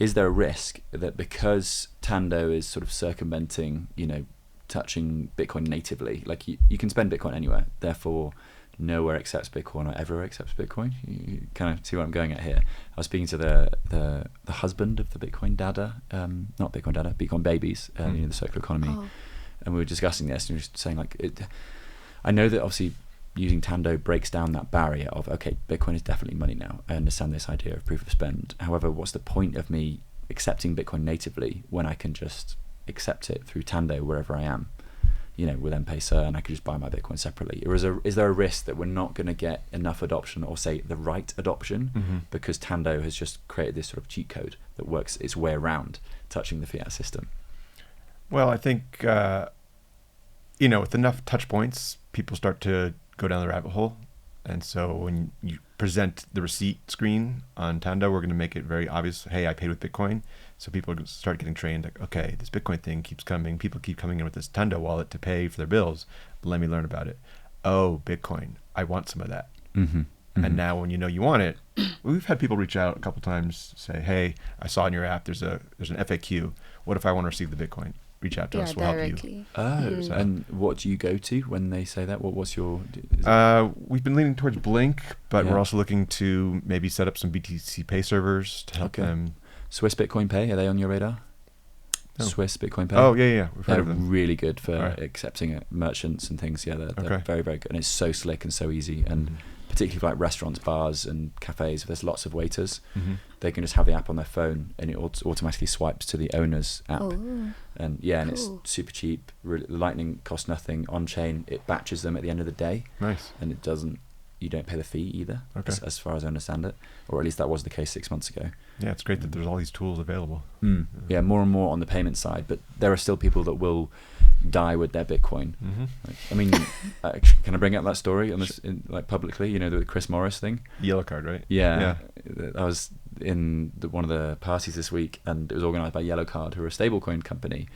is there a risk that because Tando is sort of circumventing, touching Bitcoin natively, like you can spend Bitcoin anywhere, therefore nowhere accepts Bitcoin or everywhere accepts Bitcoin? You kind of see what I'm going at here. I was speaking to the husband of the Bitcoin Dada, not Bitcoin Dada, Bitcoin babies, the circular economy, Oh. and we were discussing this, and we were saying like, I know that obviously using Tando breaks down that barrier of, okay, Bitcoin is definitely money now. I understand this idea of proof of spend. However, what's the point of me accepting Bitcoin natively when I can just accept it through Tando wherever I am, with M-Pesa, and I could just buy my Bitcoin separately? Or is there a risk that we're not going to get enough adoption, or say the right adoption, because Tando has just created this sort of cheat code that works its way around touching the fiat system? Well, I think, with enough touch points, people start to go down the rabbit hole. And so when you present the receipt screen on Tando, we're going to make it very obvious, hey, I paid with Bitcoin. So people start getting trained, like, okay, this Bitcoin thing keeps coming. People keep coming in with this Tando wallet to pay for their bills. Let me learn about it. Oh, Bitcoin, I want some of that. And now when you want it, we've had people reach out a couple times, say, hey, I saw in your app there's an FAQ. What if I want to receive the Bitcoin? Reach out to us, we'll help you. Directly. Oh, and what do you go to when they say that? What's your... We've been leaning towards Blink, but Yeah. we're also looking to maybe set up some BTC Pay servers to help them. Swiss Bitcoin Pay, are they on your radar? No. Swiss Bitcoin Pay? Oh, yeah. We've heard They're of them. really good for Right. accepting merchants and things. Yeah, they're Okay. very, very good. And it's so slick and so easy. And particularly for like restaurants, bars, and cafes. If there's lots of waiters, Mm-hmm. they can just have the app on their phone, and it automatically swipes to the owner's app. Oh, And yeah, and cool. it's super cheap. Lightning costs nothing on chain. It batches them at the end of the day, Nice. and it doesn't. You don't pay the fee either, Okay. as far as I understand it, or at least that was the case 6 months ago. Yeah, it's great that there's all these tools available. Yeah, more and more on the payment side, but there are still people that will die with their Bitcoin. Mm-hmm. Like, I mean, can I bring up that story on this, like publicly? You know, the Chris Morris thing. Yellow card, right? Yeah, I was in one of the parties this week, and it was organised by Yellow Card, who are a stablecoin company.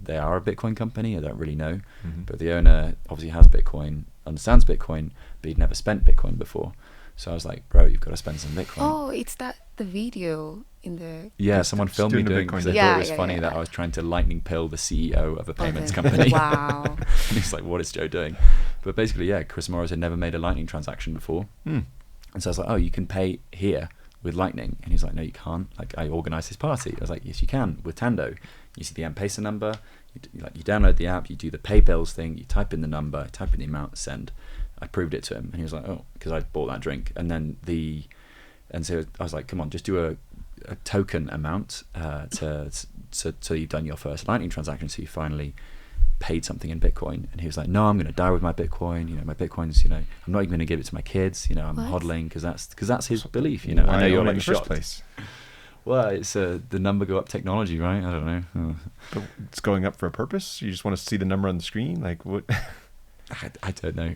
They are a Bitcoin company. I don't really know, Mm-hmm. but the owner obviously has Bitcoin, understands Bitcoin, but he'd never spent Bitcoin before. So I was like, bro, you've got to spend some Bitcoin. Oh, it's the video in the. Yeah, someone Just filmed me doing the doing Bitcoin because thing. they thought Yeah, it was yeah, funny yeah. that I was trying to lightning pill the CEO of a payments the- company. Wow. And he's like, what is Joe doing? But basically, yeah, Chris Morris had never made a lightning transaction before. Mm. And so I was like, oh, you can pay here with lightning. And he's like, no, you can't. Like, I organised this party. I was like, yes, you can with Tando. You see the M-Pesa number, you download the app, you do the pay bills thing, you type in the number, type in the amount, send. I proved it to him, and he was like, oh, because I bought that drink. And so I was like, come on, just do a token amount so you've done your first lightning transaction, so you finally paid something in Bitcoin. And he was like, no, I'm going to die with my Bitcoin. You know, my Bitcoin's, you know, I'm not even going to give it to my kids. You know, I'm What? hodling because that's his belief. You know, I know Why you're own it like in the first shocked. place. Well, it's the number go up technology, right? I don't know. Oh. But it's going up for a purpose. You just want to see the number on the screen. Like what? I don't know.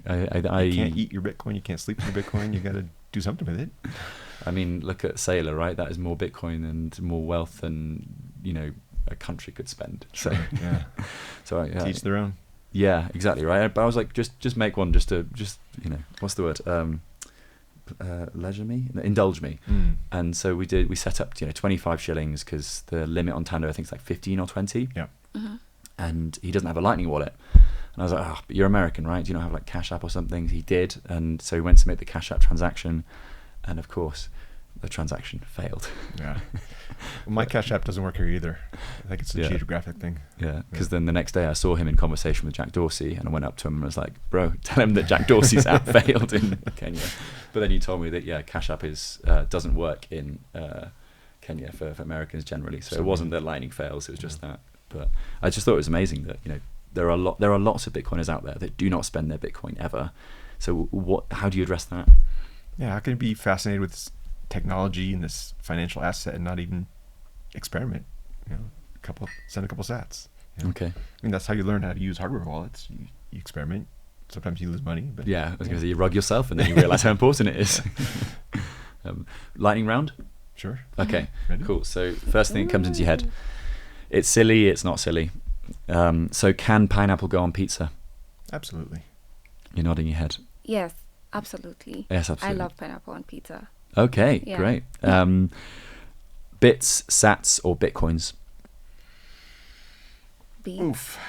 You can't eat your Bitcoin. You can't sleep with your Bitcoin. You got to do something with it. I mean, look at Sailor, right? That is more Bitcoin and more wealth than, you know, a country could spend. So, Yeah. so Teach their own. yeah, exactly, right? But I was like, just make one, just you know, what's the word? Leisure me, indulge me. Mm. And so we set up, you know, 25 shillings because the limit on Tando I think is like 15 or 20. Yeah. Mm-hmm. And he doesn't have a Lightning wallet. And I was like, oh, but you're American, right? Do you not have like Cash App or something? He did, and so he went to make the Cash App transaction, and of course, the transaction failed. Yeah. Well, my Cash App doesn't work here either. I think it's a Yeah. geographic thing. Yeah, because then the next day I saw him in conversation with Jack Dorsey, and I went up to him and was like, bro, tell him that Jack Dorsey's app failed in Kenya. But then you told me that, yeah, Cash App doesn't work in Kenya for Americans generally. So it wasn't that Lightning fails, it was just that. But I just thought it was amazing that, you know, there are lots of Bitcoiners out there that do not spend their Bitcoin ever. So how do you address that? Yeah, how can you be fascinated with this technology and this financial asset and not even experiment? You know, send a couple sats. You know? Okay. I mean, that's how you learn how to use hardware wallets. You experiment. Sometimes you lose money, but Yeah, I was going to say you rug yourself and then you realise how important it is. Lightning round? sure. Okay, Ready? cool. So first thing that comes into your head. It's silly, it's not silly. So can pineapple go on pizza? Absolutely. You're nodding your head. Yes, absolutely. Yes, I absolutely. love pineapple on pizza. Okay, Yeah. great. Bits, sats, or bitcoins? Beans. Oof.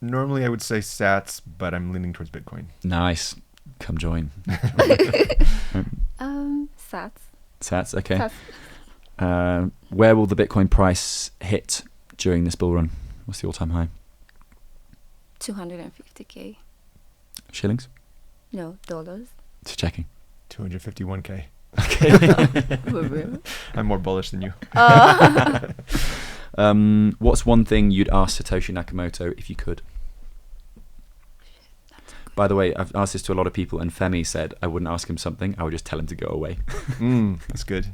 Normally I would say sats, but I'm leaning towards Bitcoin. Nice. Come join. Sats. Sats, okay. Sats. Where will the Bitcoin price hit during this bull run? What's the all-time high? 250K. Shillings? No, dollars. Just checking. 251K. Okay. I'm more bullish than you. What's one thing you'd ask Satoshi Nakamoto if you could? By the way, I've asked this to a lot of people, and Femi said I wouldn't ask him something. I would just tell him to go away. That's good.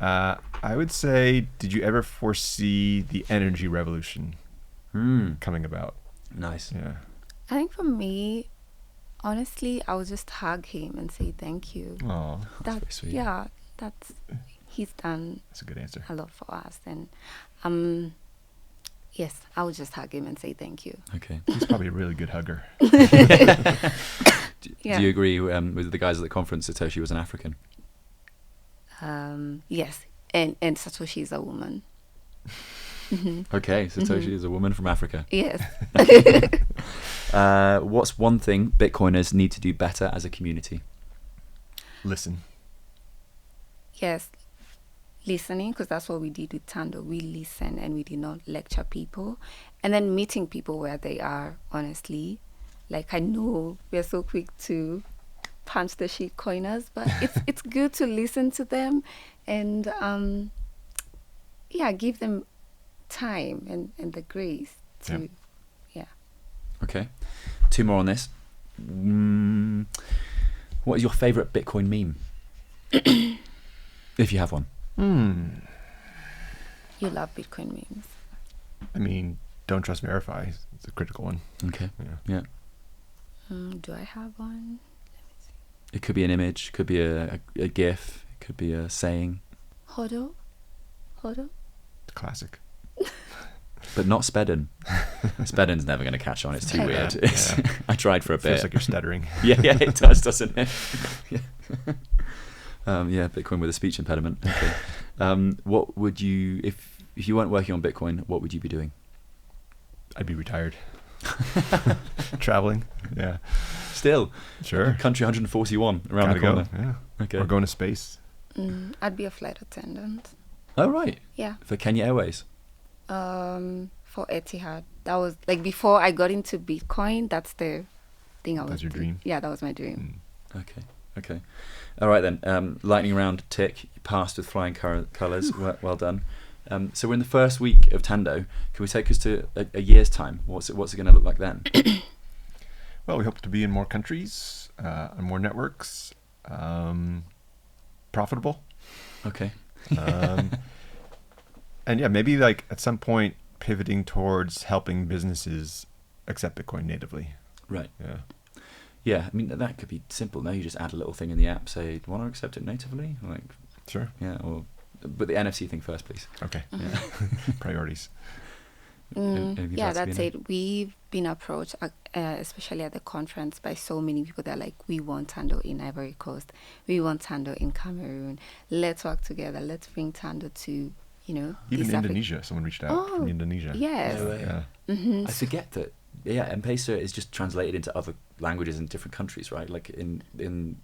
I would say, did you ever foresee the energy revolution coming about? Nice. Yeah. I think for me, honestly, I would just hug him and say thank you. Oh, That's very sweet. Yeah, he's done that's a good answer. a lot for us, and yes, I would just hug him and say thank you. Okay. He's probably a really good hugger. Yeah. Do you agree with the guys at the conference Satoshi was an African? Yes, and Satoshi is a woman. Okay, Satoshi is a woman from Africa. Yes. What's one thing Bitcoiners need to do better as a community? Listen. Yes, listening, because that's what we did with Tando. We listen and we did not lecture people. And then meeting people where they are, honestly. Like, I know we're so quick to punch the shit coiners, but it's good to listen to them and give them time and the grace to Okay. 2 more on this. What is your favorite Bitcoin meme? If you have one. You love Bitcoin memes. I mean, don't trust, verify. It's a critical one. Okay. Yeah. Do I have one? It could be an image, could be a GIF, it could be a saying. Hodo? Classic. But not Spedden. Spedden's never going to catch on. It's too weird. Yeah. I tried for a bit. Feels like you're stuttering. yeah, it does, doesn't it? Bitcoin with a speech impediment. Okay. What would you, if you weren't working on Bitcoin, what would you be doing? I'd be retired. Traveling. Yeah. Still. Sure. Country 141 around the corner. Go. Yeah. Okay. Or going to space. I'd be a flight attendant. Oh, right. Yeah. For Kenya Airways. For Etihad. That was like before I got into Bitcoin. That's the thing I was. That's your dream? Yeah, that was my dream. Okay. All right then. Lightning round tick. You passed with flying colours. Well done. So we're in the first week of Tando. Can we take us to a year's time? What's it going to look like then? Well, we hope to be in more countries, on more networks, profitable. Okay. And yeah, maybe like at some point pivoting towards helping businesses accept Bitcoin natively. Right. Yeah. Yeah, I mean, that could be simple. No, you just add a little thing in the app, say, want to accept it natively? Like, Sure. yeah, but the NFC thing first, please. Okay. Yeah. Priorities. Anything Yeah, else, that's Sabina? it. We've been approached, especially at the conference, by so many people that are like, we want Tando in Ivory Coast. We want Tando in Cameroon. Let's work together. Let's bring Tando to, Even East Indonesia, someone reached out from Indonesia. Yes. No way. Yeah. I forget that. Yeah, M-Pesa is just translated into other languages in different countries, right? Like in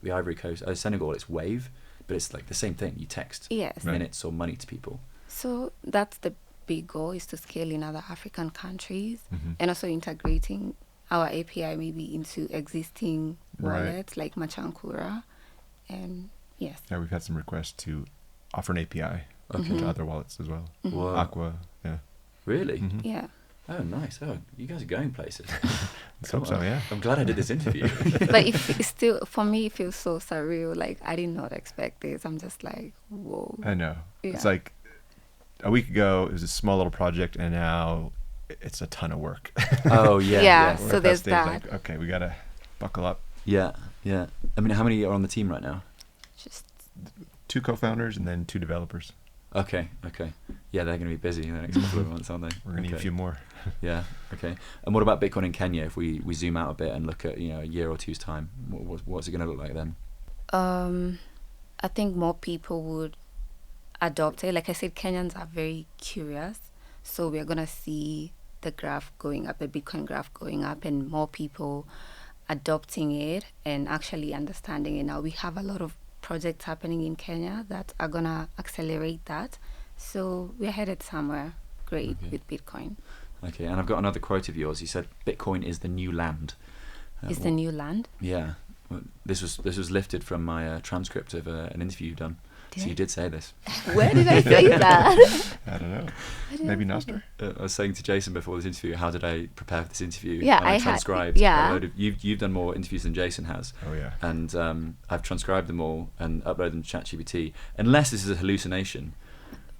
the Ivory Coast, Senegal, it's Wave, but it's like the same thing. You text Yes. minutes or money to people. So that's the big goal, is to scale in other African countries Mhm. and also integrating our API maybe into existing Right. wallets like Machankura. And yes. Yeah, we've had some requests to offer an API Okay. to other wallets as well. Whoa. Aqua, yeah. Really? Mhm. Yeah. Oh, nice. Oh, you guys are going places. Let's hope so, yeah. I'm glad I did this interview. But it's still, for me, it feels so surreal. Like, I did not expect this. I'm just like, whoa. I know. Yeah. It's like a week ago, it was a small little project, and now it's a ton of work. Oh, yeah. Yeah. We're So at that there's stage, that. like, okay, we got to buckle up. Yeah. I mean, how many are on the team right now? Just 2 co-founders and then 2 developers. Okay. Yeah, they're going to be busy in the next couple of months, aren't they? We're going to need a few more. Yeah. Okay. And what about Bitcoin in Kenya? If we zoom out a bit and look at a year or two's time, what's it going to look like then? I think more people would adopt it. Like I said, Kenyans are very curious. So we're going to see the graph going up, the Bitcoin graph going up, and more people adopting it and actually understanding it. Now, we have a lot of projects happening in Kenya that are going to accelerate that. So we're headed somewhere great with Bitcoin. Okay. And I've got another quote of yours. You said, Bitcoin is the new land. Is the new land? Yeah. Well, this was lifted from my transcript of an interview you've done. So you did say this. Where did I say that? I don't know. Maybe Nostr? I was saying to Jason before this interview, how did I prepare for this interview? Yeah, and I transcribed a load of, you've done more interviews than Jason has. Oh, yeah. And I've transcribed them all and uploaded them to ChatGPT. Unless this is a hallucination.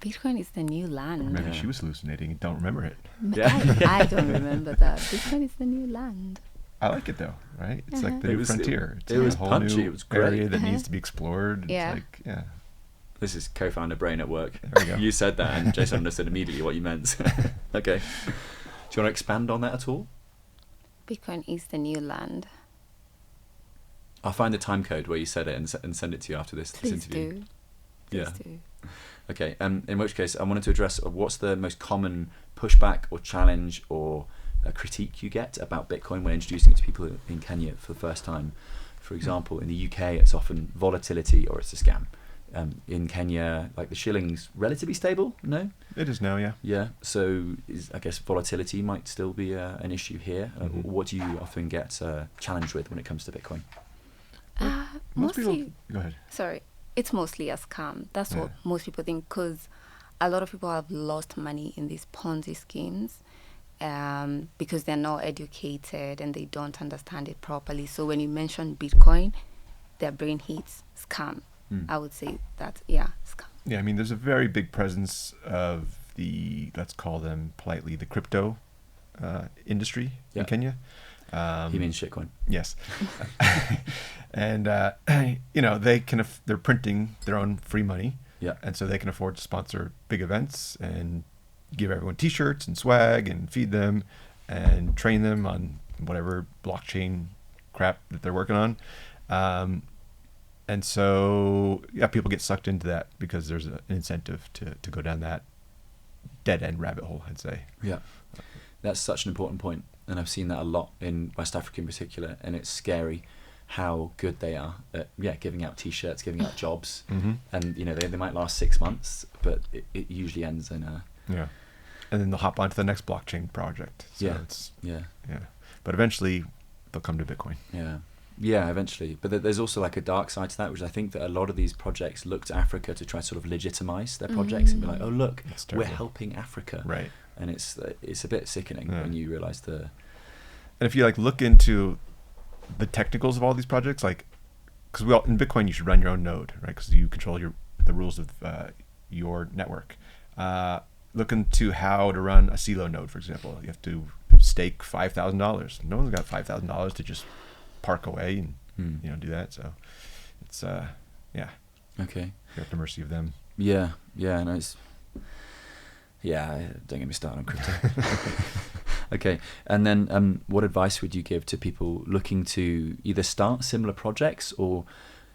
Bitcoin is the new land. Maybe she was hallucinating and don't remember it. Yeah. I don't remember that. Bitcoin is the new land. I like it though, right? It's like the new frontier. It's it was a whole punchy. new It was great. area that needs to be explored. Yeah. It's like, yeah. This is co-founder brain at work. There we go. You said that and Jason understood immediately what you meant. Okay. Do you want to expand on that at all? Bitcoin is the new land. I'll find the time code where you said it and send it to you after this Please interview. do. Please do. Okay, in which case I wanted to address what's the most common pushback or challenge or critique you get about Bitcoin when introducing it to people in Kenya for the first time. For example, in the UK, it's often volatility or it's a scam. In Kenya, like the shilling's relatively stable, no? It is now, yeah. Yeah, so I guess volatility might still be an issue here. What do you often get challenged with when it comes to Bitcoin? Most Mostly, people... Go ahead. sorry, it's mostly a scam. That's what most people think, because a lot of people have lost money in these Ponzi schemes because they're not educated and they don't understand it properly. So when you mention Bitcoin, their brain hits scam. I would say that, scam. Yeah, I mean, there's a very big presence of the, let's call them politely, the crypto industry in Kenya. He means shitcoin. Yes. And, they're printing their own free money. Yeah. And so they can afford to sponsor big events and give everyone T-shirts and swag and feed them and train them on whatever blockchain crap that they're working on. And so, people get sucked into that because there's an incentive to go down that dead-end rabbit hole, I'd say. Yeah. That's such an important point, and I've seen that a lot in West Africa in particular, and it's scary how good they are at giving out T-shirts, giving out jobs, and they might last 6 months, but it usually ends in a... Yeah. And then they'll hop onto the next blockchain project. So but eventually they'll come to Bitcoin. Yeah, eventually. But there's also like a dark side to that, which I think that a lot of these projects look to Africa to try to sort of legitimize their projects and be like, oh, look, we're helping Africa. Right. And it's a bit sickening when you realize And if you look into the technicals of all these projects, because in Bitcoin you should run your own node, right? Because you control the rules of your network. Look into how to run a CeeLo node, for example. You have to stake $5,000. No one's got $5,000 to just park away and do that. So it's okay. You're at the mercy of them. Yeah, no, it's don't get me started on crypto. Okay, and then what advice would you give to people looking to either start similar projects or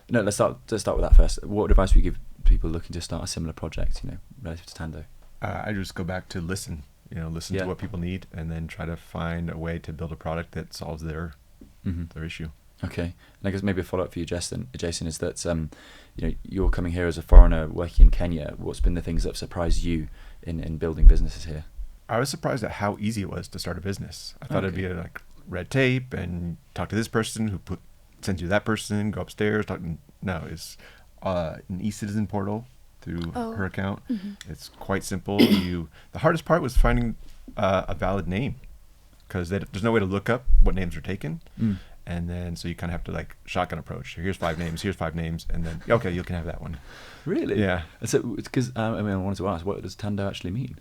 let's start with that first. What advice would you give people looking to start a similar project, relative to Tando? I just go back to listen to what people need and then try to find a way to build a product that solves their issue. Okay, and I guess maybe a follow-up for you, Jason, is that you're coming here as a foreigner working in Kenya. What's been the things that have surprised you in building businesses here? I was surprised at how easy it was to start a business. I thought it'd be red tape and talk to this person who sends you that person, go upstairs, No, it's an e-citizen portal through her account. It's quite simple. The hardest part was finding a valid name, because there's no way to look up what names are taken. And then so you kind of have to shotgun approach. Here's 5 names, and then okay, you can have that one. Really? Yeah. So because I wanted to ask, what does Tando actually mean?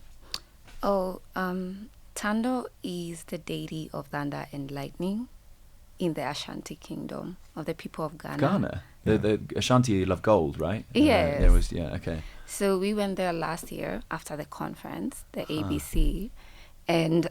Tando is the deity of thunder and lightning in the Ashanti kingdom of the people of Ghana. Ghana? The Ashanti love gold, right? Yes. Okay. So we went there last year after the conference, the ABC, and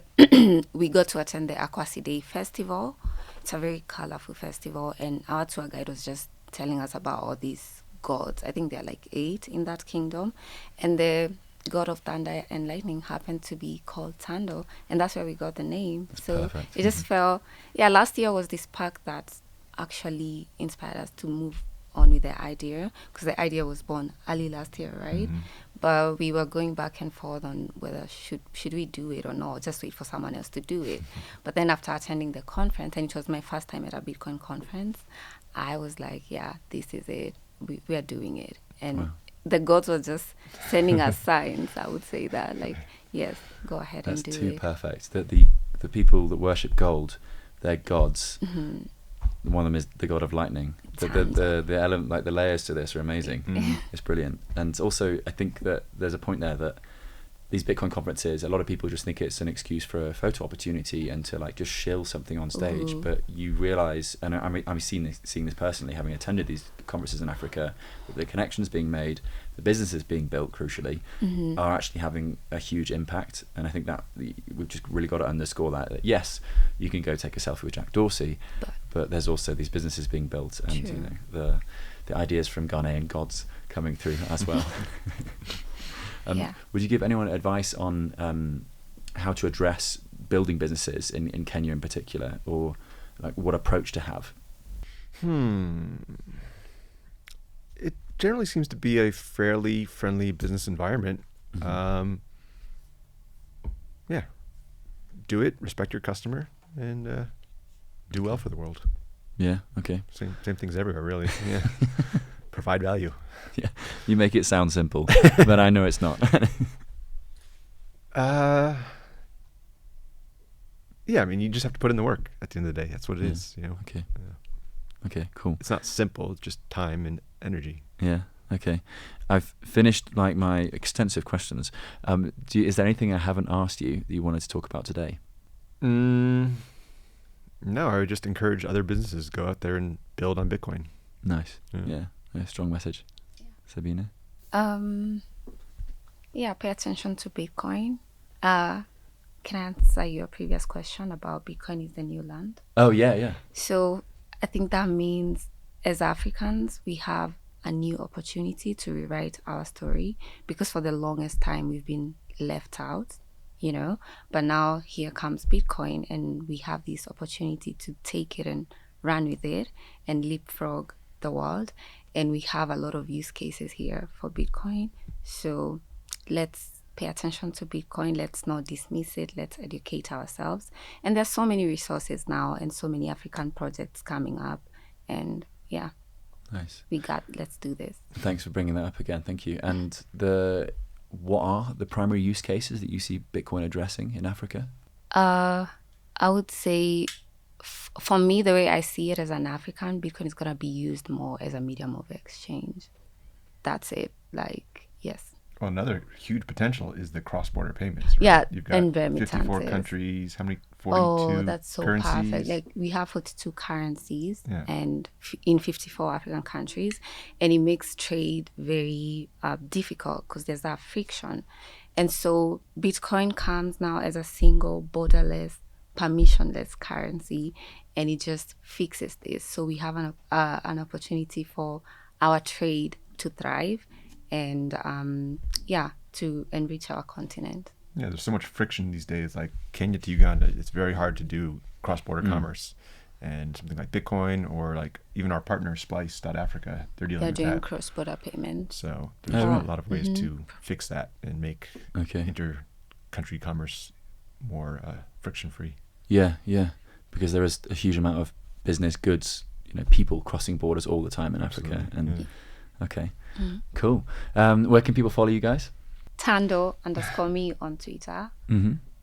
we got to attend the Akwasi Day festival. It's a very colorful festival, and our tour guide was just telling us about all these gods. I think there are 8 in that kingdom, and the god of thunder and lightning happened to be called Tando, and that's where we got the name. That's so perfect. It just felt, last year was this spark that actually inspired us to move on with the idea, because the idea was born early last year, right? But we were going back and forth on whether should we do it or not, just wait for someone else to do it. But then after attending the conference, and it was my first time at a Bitcoin conference, I was like, this is it. We are doing it. And the gods were just sending us signs. I would say that, yes, go ahead and do it. That's too perfect. That the people that worship gold, they're gods. One of them is the god of lightning. The element, the layers to this are amazing. It's brilliant. And also, I think that there's a point there that these Bitcoin conferences, a lot of people just think it's an excuse for a photo opportunity and to just shill something on stage. Ooh. But you realize, and I'm seeing this personally, having attended these conferences in Africa, that the connections being made, the businesses being built, crucially, are actually having a huge impact. And I think that we've just really got to underscore that yes, you can go take a selfie with Jack Dorsey, but there's also these businesses being built, and the ideas from Ghanaian gods coming through as well. Would you give anyone advice on how to address building businesses in Kenya in particular, or what approach to have? generally seems to be a fairly friendly business environment. Yeah. Do it, respect your customer, and do well for the world. Yeah. Okay. Same things everywhere, really. Yeah. Provide value. Yeah. You make it sound simple, but I know it's not. Yeah, I mean, you just have to put in the work at the end of the day. That's what it is, you know. Okay. Okay, cool. It's not simple. It's just time and energy. Yeah. Okay. I've finished like my extensive questions. Is there anything I haven't asked you that you wanted to talk about today? No, I would just encourage other businesses to go out there and build on Bitcoin. Nice. Yeah. Strong message. Yeah. Sabina? Yeah, pay attention to Bitcoin. Can I answer your previous question about Bitcoin is the new land? Oh, yeah. So I think that means as Africans, we have a new opportunity to rewrite our story, because for the longest time we've been left out, you know, but now here comes Bitcoin and we have this opportunity to take it and run with it and leapfrog the world. And we have a lot of use cases here for Bitcoin. So let's pay attention to Bitcoin. Let's not dismiss it. Let's educate ourselves. And there's so many resources now and so many African projects coming up. And yeah, Nice. let's do this. Thanks for bringing that up again. Thank you. And what are the primary use cases that you see Bitcoin addressing in Africa? I would say, for me, the way I see it as an African, Bitcoin is going to be used more as a medium of exchange. That's it. Like, yes. Well, another huge potential is the cross-border payments. Right? Yeah, You've got and remittances. 54 countries. How many? 42 Oh, that's so currencies. perfect. Like, we have 42 currencies Yeah. and in 54 African countries, and it makes trade very difficult because there's that friction. And so Bitcoin comes now as a single, borderless, permissionless currency, and it just fixes this. So we have an opportunity for our trade to thrive and to enrich our continent. Yeah, there's so much friction these days. Like Kenya to Uganda, it's very hard to do cross-border commerce. And something like Bitcoin or like even our partner Splice.Africa, they're dealing They're with doing that. cross-border payments. So there's Oh, right. a lot of ways to fix that and make inter-country commerce more friction-free. Yeah, because there is a huge amount of business goods, people crossing borders all the time in Africa. Absolutely, And okay, cool. Where can people follow you guys? Tando_me on Twitter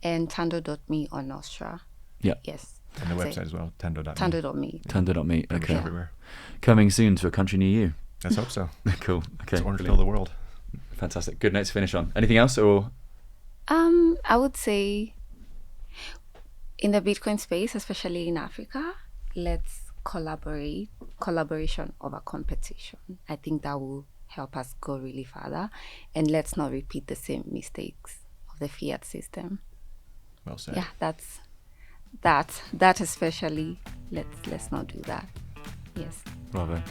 and Tando.me on Nostra. Yeah. Yes. And the that's website it. as well, Tando.me. Tando.me. Tando.me. Pretty much Okay. everywhere. Coming soon to a country near you. Let's hope so. Cool. Okay. It's orange brilliant. pill the world. Fantastic. Good note to finish on. Anything else or? I would say in the Bitcoin space, especially in Africa, let's collaboration over competition. I think that will help us go really further, and let's not repeat the same mistakes of the fiat system. Well said. Yeah, that especially, let's not do that. Yes. Bravo.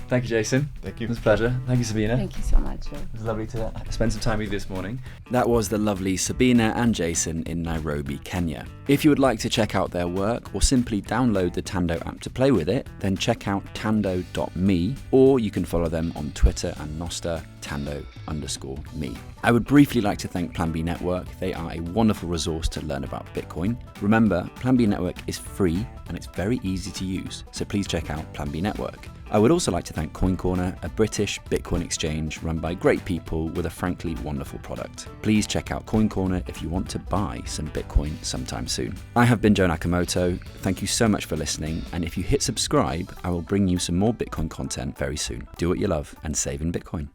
Thank you, Jason. Thank you. It was a pleasure. Thank you, Sabina. Thank you so much, Joe. It was lovely to spend some time with you this morning. That was the lovely Sabina and Jason in Nairobi, Kenya. If you would like to check out their work or simply download the Tando app to play with it, then check out tando.me, or you can follow them on Twitter and Nostra, Tando_me. I would briefly like to thank Plan B Network. They are a wonderful resource to learn about Bitcoin. Remember, Plan B Network is free and it's very easy to use, so please check out Plan B Network. I would also like to thank Coin Corner, a British Bitcoin exchange run by great people with a frankly wonderful product. Please check out Coin Corner if you want to buy some Bitcoin sometime soon. I have been Joe Nakamoto. Thank you so much for listening, and if you hit subscribe, I will bring you some more Bitcoin content very soon. Do what you love and save in Bitcoin.